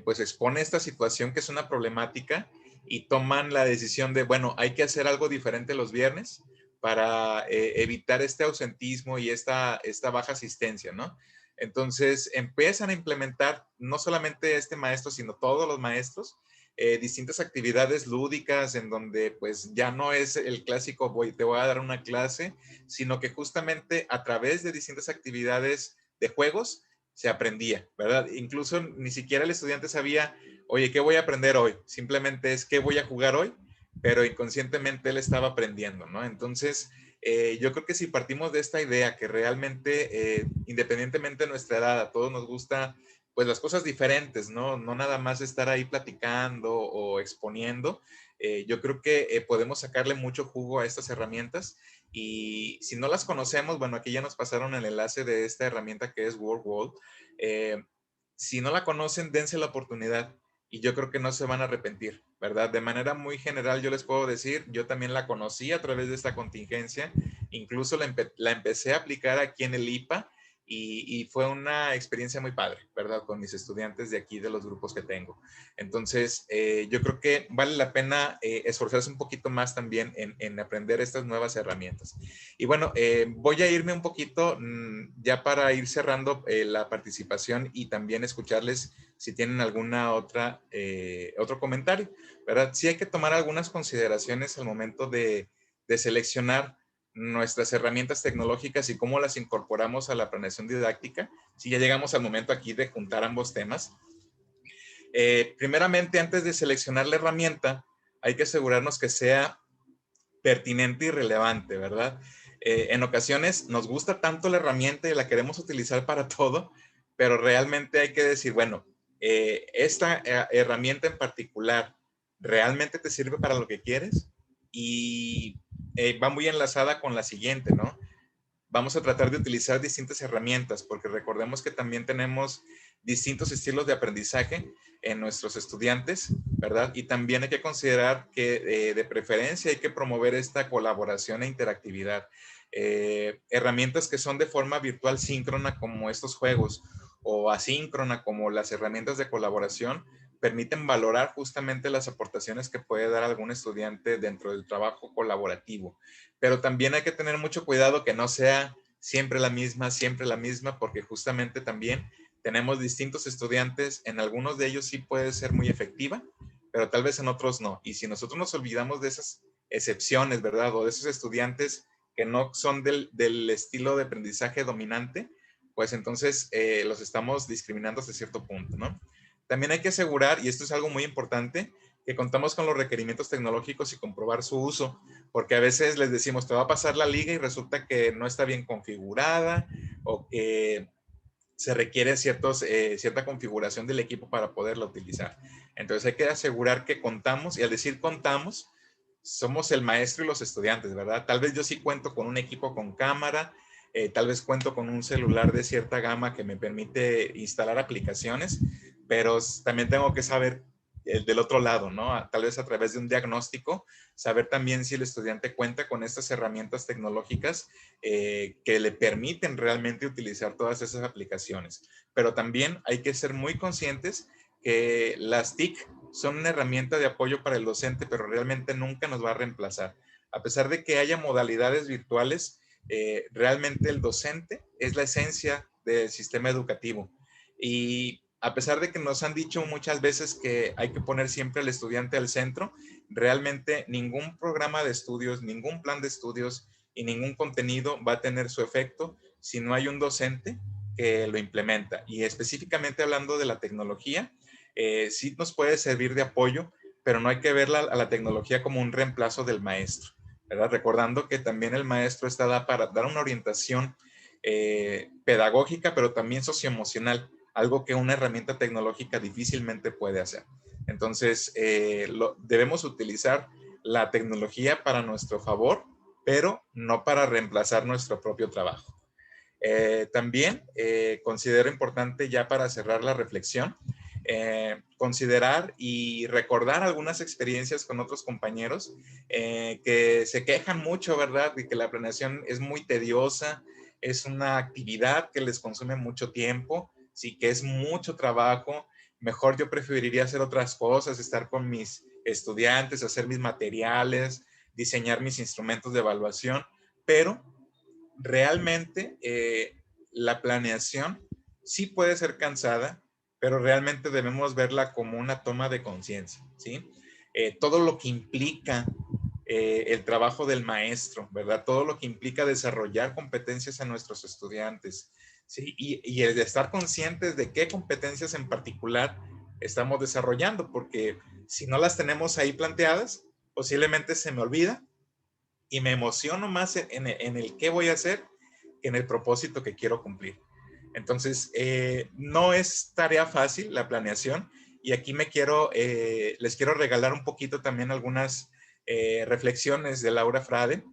pues expone esta situación que es una problemática y toman la decisión de, bueno, hay que hacer algo diferente los viernes para evitar este ausentismo y esta baja asistencia, ¿no? Entonces, empiezan a implementar no solamente este maestro, sino todos los maestros, distintas actividades lúdicas en donde pues ya no es el clásico te voy a dar una clase, sino que justamente a través de distintas actividades de juegos se aprendía, ¿verdad? Incluso ni siquiera el estudiante sabía, oye, ¿qué voy a aprender hoy? Simplemente es ¿qué voy a jugar hoy? Pero inconscientemente él estaba aprendiendo, ¿no? Entonces, yo creo que si partimos de esta idea que realmente, independientemente de nuestra edad, a todos nos gusta pues las cosas diferentes, ¿no? No nada más estar ahí platicando o exponiendo. Yo creo que podemos sacarle mucho jugo a estas herramientas y si no las conocemos, bueno, aquí ya nos pasaron el enlace de esta herramienta que es WordWall. Si no la conocen, dense la oportunidad y yo creo que no se van a arrepentir, ¿verdad? De manera muy general yo les puedo decir, yo también la conocí a través de esta contingencia, incluso la empecé a aplicar aquí en el IPA y fue una experiencia muy padre, ¿verdad? Con mis estudiantes de aquí, de los grupos que tengo. Entonces, yo creo que vale la pena esforzarse un poquito más también en aprender estas nuevas herramientas. Y bueno, voy a irme un poquito ya para ir cerrando la participación y también escucharles si tienen alguna otro comentario, ¿verdad? Sí hay que tomar algunas consideraciones al momento de seleccionar nuestras herramientas tecnológicas y cómo las incorporamos a la planeación didáctica. Si ya llegamos al momento aquí de juntar ambos temas. Primeramente, antes de seleccionar la herramienta, hay que asegurarnos que sea pertinente y relevante, ¿verdad? En ocasiones nos gusta tanto la herramienta y la queremos utilizar para todo, pero realmente hay que decir, bueno, esta herramienta en particular, ¿realmente te sirve para lo que quieres? Y va muy enlazada con la siguiente, ¿no? Vamos a tratar de utilizar distintas herramientas, porque recordemos que también tenemos distintos estilos de aprendizaje en nuestros estudiantes, ¿verdad? Y también hay que considerar que de preferencia hay que promover esta colaboración e interactividad. Herramientas que son de forma virtual síncrona como estos juegos o asíncrona como las herramientas de colaboración permiten valorar justamente las aportaciones que puede dar algún estudiante dentro del trabajo colaborativo. Pero también hay que tener mucho cuidado que no sea siempre la misma, porque justamente también tenemos distintos estudiantes, en algunos de ellos sí puede ser muy efectiva, pero tal vez en otros no. Y si nosotros nos olvidamos de esas excepciones, ¿verdad? O de esos estudiantes que no son del estilo de aprendizaje dominante, pues entonces los estamos discriminando hasta cierto punto, ¿no? También hay que asegurar, y esto es algo muy importante, que contamos con los requerimientos tecnológicos y comprobar su uso, porque a veces les decimos, te va a pasar la liga y resulta que no está bien configurada o que se requiere cierta configuración del equipo para poderla utilizar. Entonces hay que asegurar que contamos, y al decir contamos, somos el maestro y los estudiantes, ¿verdad? Tal vez yo sí cuento con un equipo con cámara, tal vez cuento con un celular de cierta gama que me permite instalar aplicaciones, pero también tengo que saber del otro lado, ¿no? Tal vez a través de un diagnóstico, saber también si el estudiante cuenta con estas herramientas tecnológicas que le permiten realmente utilizar todas esas aplicaciones. Pero también hay que ser muy conscientes que las TIC son una herramienta de apoyo para el docente, pero realmente nunca nos va a reemplazar. A pesar de que haya modalidades virtuales, realmente el docente es la esencia del sistema educativo. Y a pesar de que nos han dicho muchas veces que hay que poner siempre al estudiante al centro, realmente ningún programa de estudios, ningún plan de estudios y ningún contenido va a tener su efecto si no hay un docente que lo implementa. Y específicamente hablando de la tecnología, sí nos puede servir de apoyo, pero no hay que verla a la tecnología como un reemplazo del maestro, ¿verdad? Recordando que también el maestro está para dar una orientación pedagógica, pero también socioemocional, algo que una herramienta tecnológica difícilmente puede hacer. Entonces, debemos utilizar la tecnología para nuestro favor, pero no para reemplazar nuestro propio trabajo. También considero importante, ya para cerrar la reflexión, considerar y recordar algunas experiencias con otros compañeros que se quejan mucho, ¿verdad? De que la planeación es muy tediosa, es una actividad que les consume mucho tiempo, sí, que es mucho trabajo. Mejor yo preferiría hacer otras cosas, estar con mis estudiantes, hacer mis materiales, diseñar mis instrumentos de evaluación, pero realmente la planeación sí puede ser cansada, pero realmente debemos verla como una toma de conciencia, ¿sí? Todo lo que implica el trabajo del maestro, ¿verdad? Todo lo que implica desarrollar competencias a nuestros estudiantes, ¿sí? Y el de estar conscientes de qué competencias en particular estamos desarrollando, porque si no las tenemos ahí planteadas, posiblemente se me olvida y me emociono más en el qué voy a hacer que en el propósito que quiero cumplir. Entonces, no es tarea fácil la planeación y aquí les quiero regalar un poquito también algunas reflexiones de Laura Frade.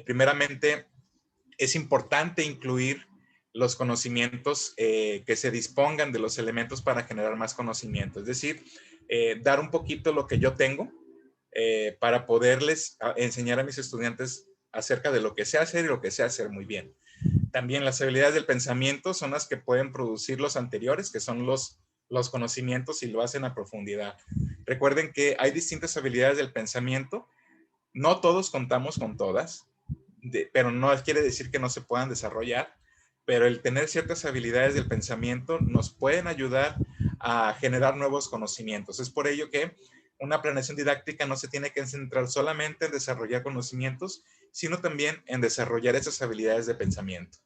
Primeramente, es importante incluir los conocimientos que se dispongan de los elementos para generar más conocimiento. Es decir, dar un poquito lo que yo tengo para poderles enseñar a mis estudiantes acerca de lo que sé hacer y lo que sé hacer muy bien. También las habilidades del pensamiento son las que pueden producir los anteriores, que son los conocimientos y lo hacen a profundidad. Recuerden que hay distintas habilidades del pensamiento. No todos contamos con todas, pero no quiere decir que no se puedan desarrollar. Pero el tener ciertas habilidades del pensamiento nos pueden ayudar a generar nuevos conocimientos. Es por ello que una planeación didáctica no se tiene que centrar solamente en desarrollar conocimientos, sino también en desarrollar esas habilidades de pensamiento.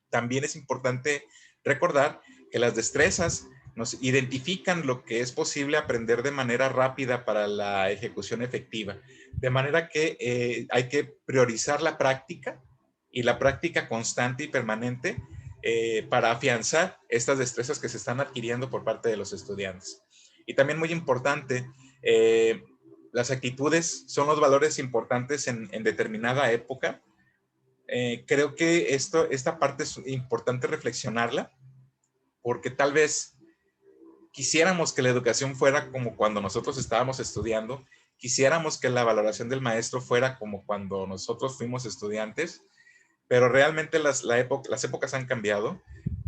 También es importante recordar que las destrezas nos identifican lo que es posible aprender de manera rápida para la ejecución efectiva. De manera que hay que priorizar la práctica y la práctica constante y permanente para afianzar estas destrezas que se están adquiriendo por parte de los estudiantes. Y también muy importante, las actitudes son los valores importantes en determinada época. Creo que esta parte es importante reflexionarla, porque tal vez quisiéramos que la educación fuera como cuando nosotros estábamos estudiando, quisiéramos que la valoración del maestro fuera como cuando nosotros fuimos estudiantes, pero realmente las épocas han cambiado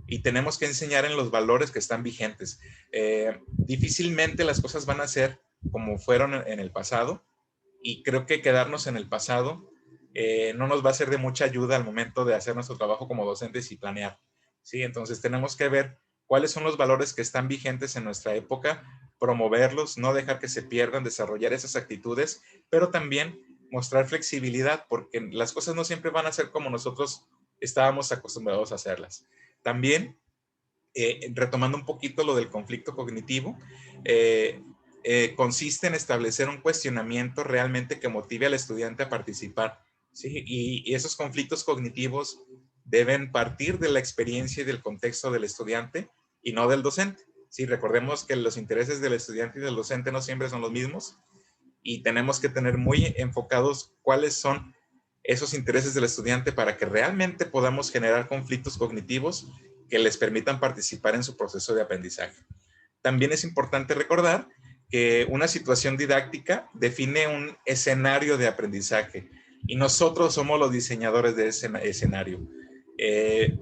y tenemos que enseñar en los valores que están vigentes. Difícilmente las cosas van a ser como fueron en el pasado, y creo que quedarnos en el pasado no nos va a ser de mucha ayuda al momento de hacer nuestro trabajo como docentes y planear, ¿sí? Entonces tenemos que ver cuáles son los valores que están vigentes en nuestra época, promoverlos, no dejar que se pierdan, desarrollar esas actitudes, pero también mostrar flexibilidad, porque las cosas no siempre van a ser como nosotros estábamos acostumbrados a hacerlas. También, retomando un poquito lo del conflicto cognitivo, consiste en establecer un cuestionamiento realmente que motive al estudiante a participar, ¿sí? Y esos conflictos cognitivos deben partir de la experiencia y del contexto del estudiante y no del docente. Sí, recordemos que los intereses del estudiante y del docente no siempre son los mismos y tenemos que tener muy enfocados cuáles son esos intereses del estudiante para que realmente podamos generar conflictos cognitivos que les permitan participar en su proceso de aprendizaje. También es importante recordar que una situación didáctica define un escenario de aprendizaje y nosotros somos los diseñadores de ese escenario.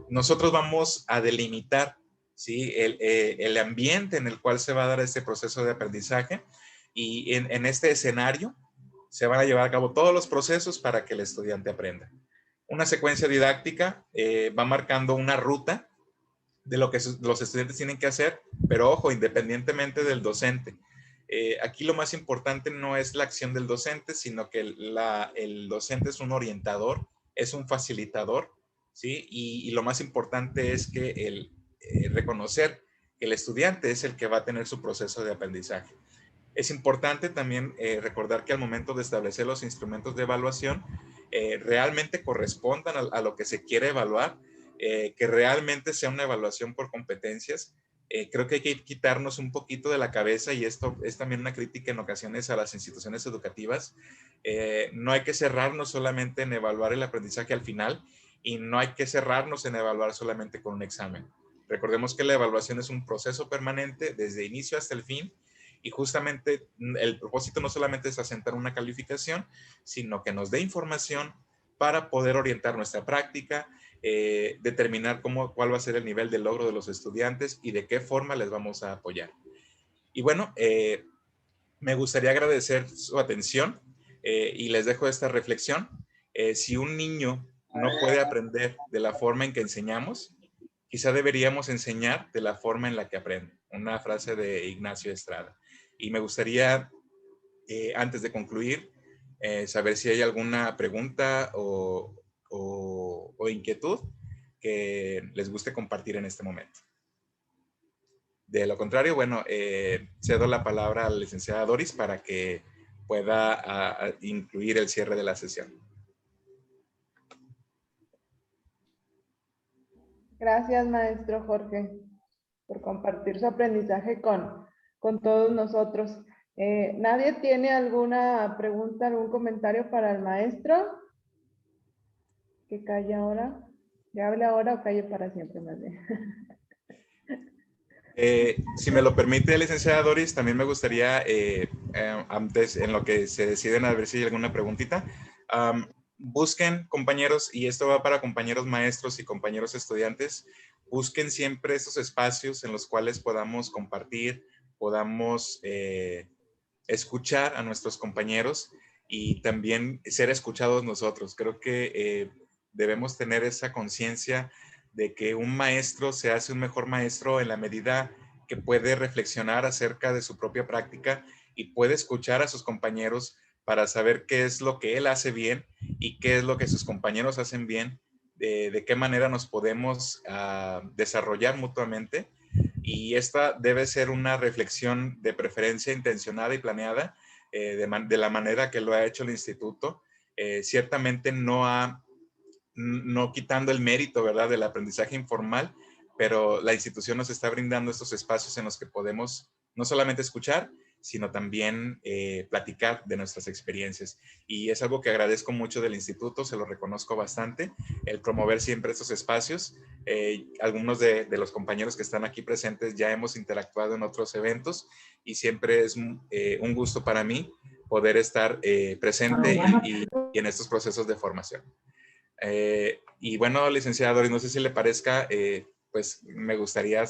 Nosotros vamos a delimitar, ¿sí?, el ambiente en el cual se va a dar este proceso de aprendizaje, y en este escenario se van a llevar a cabo todos los procesos para que el estudiante aprenda. Una secuencia didáctica va marcando una ruta de lo que los estudiantes tienen que hacer, pero ojo, independientemente del docente. Aquí lo más importante no es la acción del docente, sino que el docente es un orientador, es un facilitador, ¿sí? Y lo más importante es que reconocer que el estudiante es el que va a tener su proceso de aprendizaje. Es importante también recordar que al momento de establecer los instrumentos de evaluación, realmente correspondan a lo que se quiere evaluar, que realmente sea una evaluación por competencias. Creo que hay que quitarnos un poquito de la cabeza, y esto es también una crítica en ocasiones a las instituciones educativas. No hay que cerrarnos solamente en evaluar el aprendizaje al final, y no hay que cerrarnos en evaluar solamente con un examen. Recordemos que la evaluación es un proceso permanente desde inicio hasta el fin y justamente el propósito no solamente es asentar una calificación, sino que nos dé información para poder orientar nuestra práctica, determinar cuál va a ser el nivel de logro de los estudiantes y de qué forma les vamos a apoyar. Y bueno, me gustaría agradecer su atención y les dejo esta reflexión. Si un niño no puede aprender de la forma en que enseñamos, quizá deberíamos enseñar de la forma en la que aprende. Una frase de Ignacio Estrada. Y me gustaría, antes de concluir, saber si hay alguna pregunta o inquietud que les guste compartir en este momento. De lo contrario, bueno, cedo la palabra a la licenciada Doris para que pueda incluir el cierre de la sesión. Gracias, maestro Jorge, por compartir su aprendizaje con todos nosotros. ¿Nadie tiene alguna pregunta, algún comentario para el maestro? Que calle ahora. Que hable ahora o calle para siempre, más bien. Si me lo permite, licenciada Doris, también me gustaría, antes, en lo que se deciden, a ver si hay alguna preguntita, busquen, compañeros, y esto va para compañeros maestros y compañeros estudiantes, busquen siempre esos espacios en los cuales podamos compartir, podamos escuchar a nuestros compañeros y también ser escuchados nosotros. Creo que debemos tener esa conciencia de que un maestro se hace un mejor maestro en la medida que puede reflexionar acerca de su propia práctica y puede escuchar a sus compañeros para saber qué es lo que él hace bien y qué es lo que sus compañeros hacen bien, de qué manera nos podemos desarrollar mutuamente. Y esta debe ser una reflexión de preferencia intencionada y planeada de la manera que lo ha hecho el instituto. Ciertamente no quitando el mérito, ¿verdad?, del aprendizaje informal, pero la institución nos está brindando estos espacios en los que podemos no solamente escuchar, sino también platicar de nuestras experiencias. Y es algo que agradezco mucho del instituto, se lo reconozco bastante, el promover siempre estos espacios. Algunos de los compañeros que están aquí presentes ya hemos interactuado en otros eventos y siempre es un gusto para mí poder estar presente y en estos procesos de formación. Y bueno, licenciada Doris, no sé si le parezca, pues me gustaría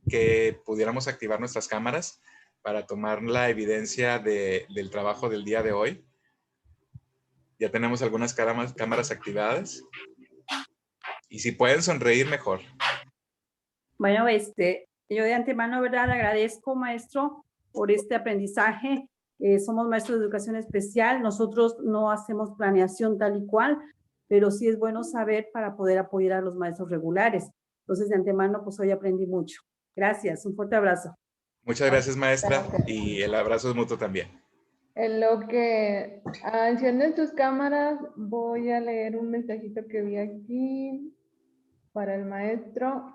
que pudiéramos activar nuestras cámaras para tomar la evidencia del trabajo del día de hoy. Ya tenemos algunas cámaras activadas. Y si pueden sonreír, mejor. Bueno, yo de antemano, ¿verdad? Agradezco, maestro, por este aprendizaje. Somos maestros de educación especial. Nosotros no hacemos planeación tal y cual, pero sí es bueno saber para poder apoyar a los maestros regulares. Entonces, de antemano, pues hoy aprendí mucho. Gracias. Un fuerte abrazo. Muchas gracias, maestra. Y el abrazo es mutuo también. En lo que encienden sus cámaras, voy a leer un mensajito que vi aquí para el maestro.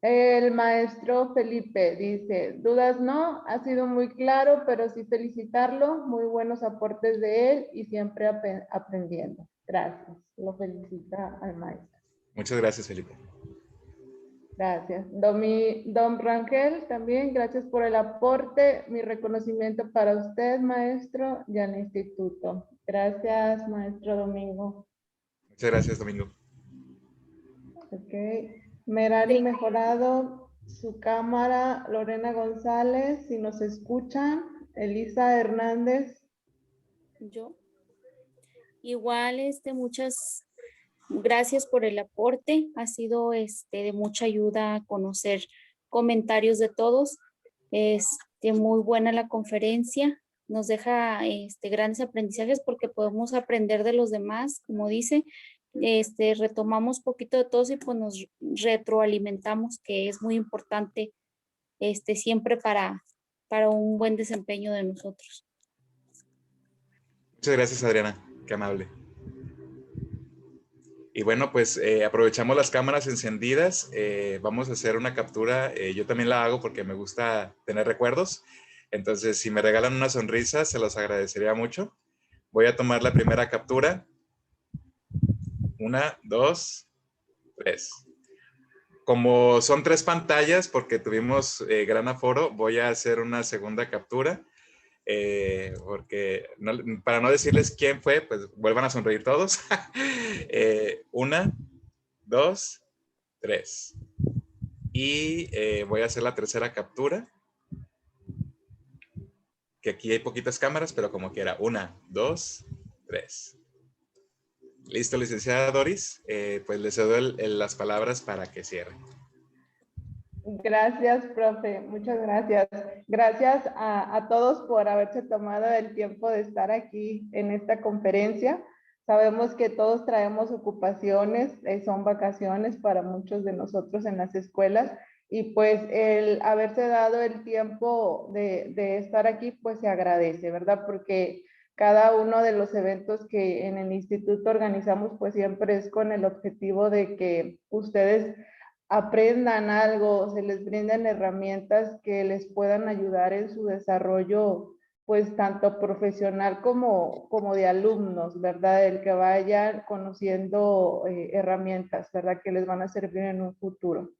El maestro Felipe dice, dudas no, ha sido muy claro, pero sí felicitarlo, muy buenos aportes de él y siempre aprendiendo. Gracias, lo felicita al maestro. Muchas gracias, Felipe. Gracias. Don Rangel, también gracias por el aporte. Mi reconocimiento para usted, maestro, y al instituto. Gracias, maestro Domingo. Muchas gracias, Domingo. Ok. Merari Mejorado, su cámara. Lorena González, si nos escuchan. Elisa Hernández. Yo. Igual, muchas gracias por el aporte. Ha sido de mucha ayuda conocer comentarios de todos. Muy buena la conferencia. Nos deja grandes aprendizajes porque podemos aprender de los demás, como dice. Retomamos poquito de todos y pues nos retroalimentamos, que es muy importante siempre para un buen desempeño de nosotros. Muchas gracias, Adriana. Qué amable. Y bueno, pues aprovechamos las cámaras encendidas. Vamos a hacer una captura. Yo también la hago porque me gusta tener recuerdos. Entonces, si me regalan una sonrisa, se los agradecería mucho. Voy a tomar la primera captura. 1, 2, 3. como son 3 pantallas, porque tuvimos gran aforo, voy a hacer una segunda captura. Porque para no decirles quién fue, pues vuelvan a sonreír todos. 1, 2, 3. Y voy a hacer la tercera captura. Que aquí hay poquitas cámaras, pero como quiera. 1, 2, 3. Listo, licenciada Doris. Pues le cedo las palabras para que cierre. Gracias, profe. Muchas gracias. Gracias a todos por haberse tomado el tiempo de estar aquí en esta conferencia. Sabemos que todos traemos ocupaciones, son vacaciones para muchos de nosotros en las escuelas, y pues el haberse dado el tiempo de estar aquí, pues se agradece, ¿verdad? Porque cada uno de los eventos que en el instituto organizamos, pues siempre es con el objetivo de que ustedes aprendan algo, se les brinden herramientas que les puedan ayudar en su desarrollo, pues tanto profesional como de alumnos, ¿verdad? El que vayan conociendo herramientas, ¿verdad? Que les van a servir en un futuro.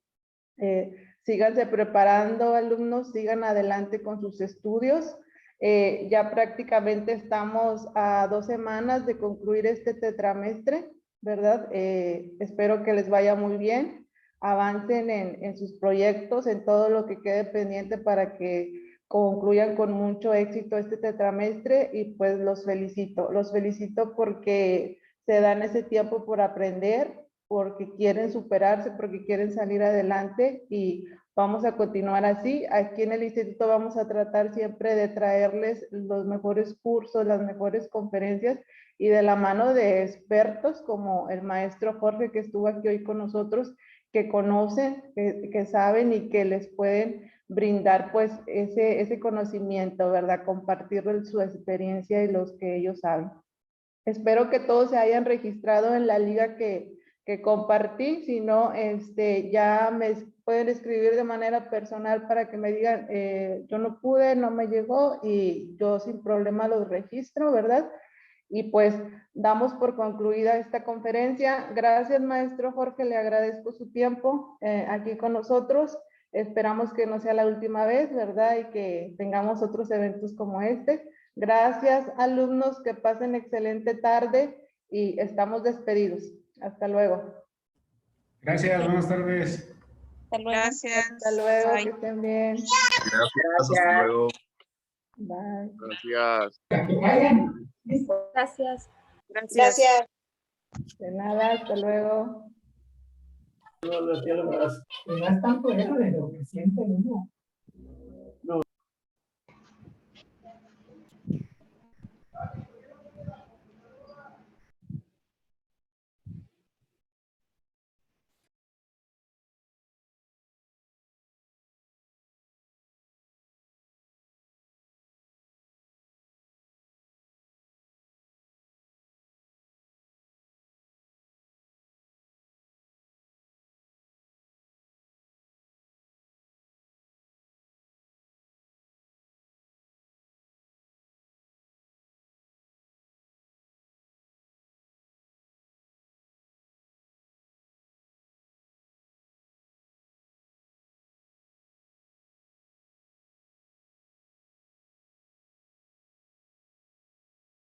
Síganse preparando, alumnos, sigan adelante con sus estudios. Ya prácticamente estamos a 2 semanas de concluir este tetramestre, ¿verdad? Espero que les vaya muy bien. Avancen en sus proyectos, en todo lo que quede pendiente para que concluyan con mucho éxito este tetramestre, y pues los felicito porque se dan ese tiempo por aprender, porque quieren superarse, porque quieren salir adelante, y vamos a continuar así. Aquí en el instituto vamos a tratar siempre de traerles los mejores cursos, las mejores conferencias, y de la mano de expertos como el maestro Jorge, que estuvo aquí hoy con nosotros, que conocen, que saben y que les pueden brindar pues ese conocimiento, ¿verdad? Compartir su experiencia y los que ellos saben. Espero que todos se hayan registrado en la liga que compartí. Si no, ya me pueden escribir de manera personal para que me digan, yo no pude, no me llegó, y yo sin problema los registro, ¿verdad? Y pues damos por concluida esta conferencia. Gracias, maestro Jorge, le agradezco su tiempo aquí con nosotros. Esperamos que no sea la última vez, ¿verdad? Y que tengamos otros eventos como este. Gracias, alumnos, que pasen excelente tarde, y estamos despedidos. Hasta luego. Gracias, buenas tardes. Hasta luego. Gracias. Hasta luego, Bye. que estén bien. Gracias, hasta luego. Bye. Gracias. Gracias. Gracias. De nada, hasta luego. No es tanto eso de lo que siente uno.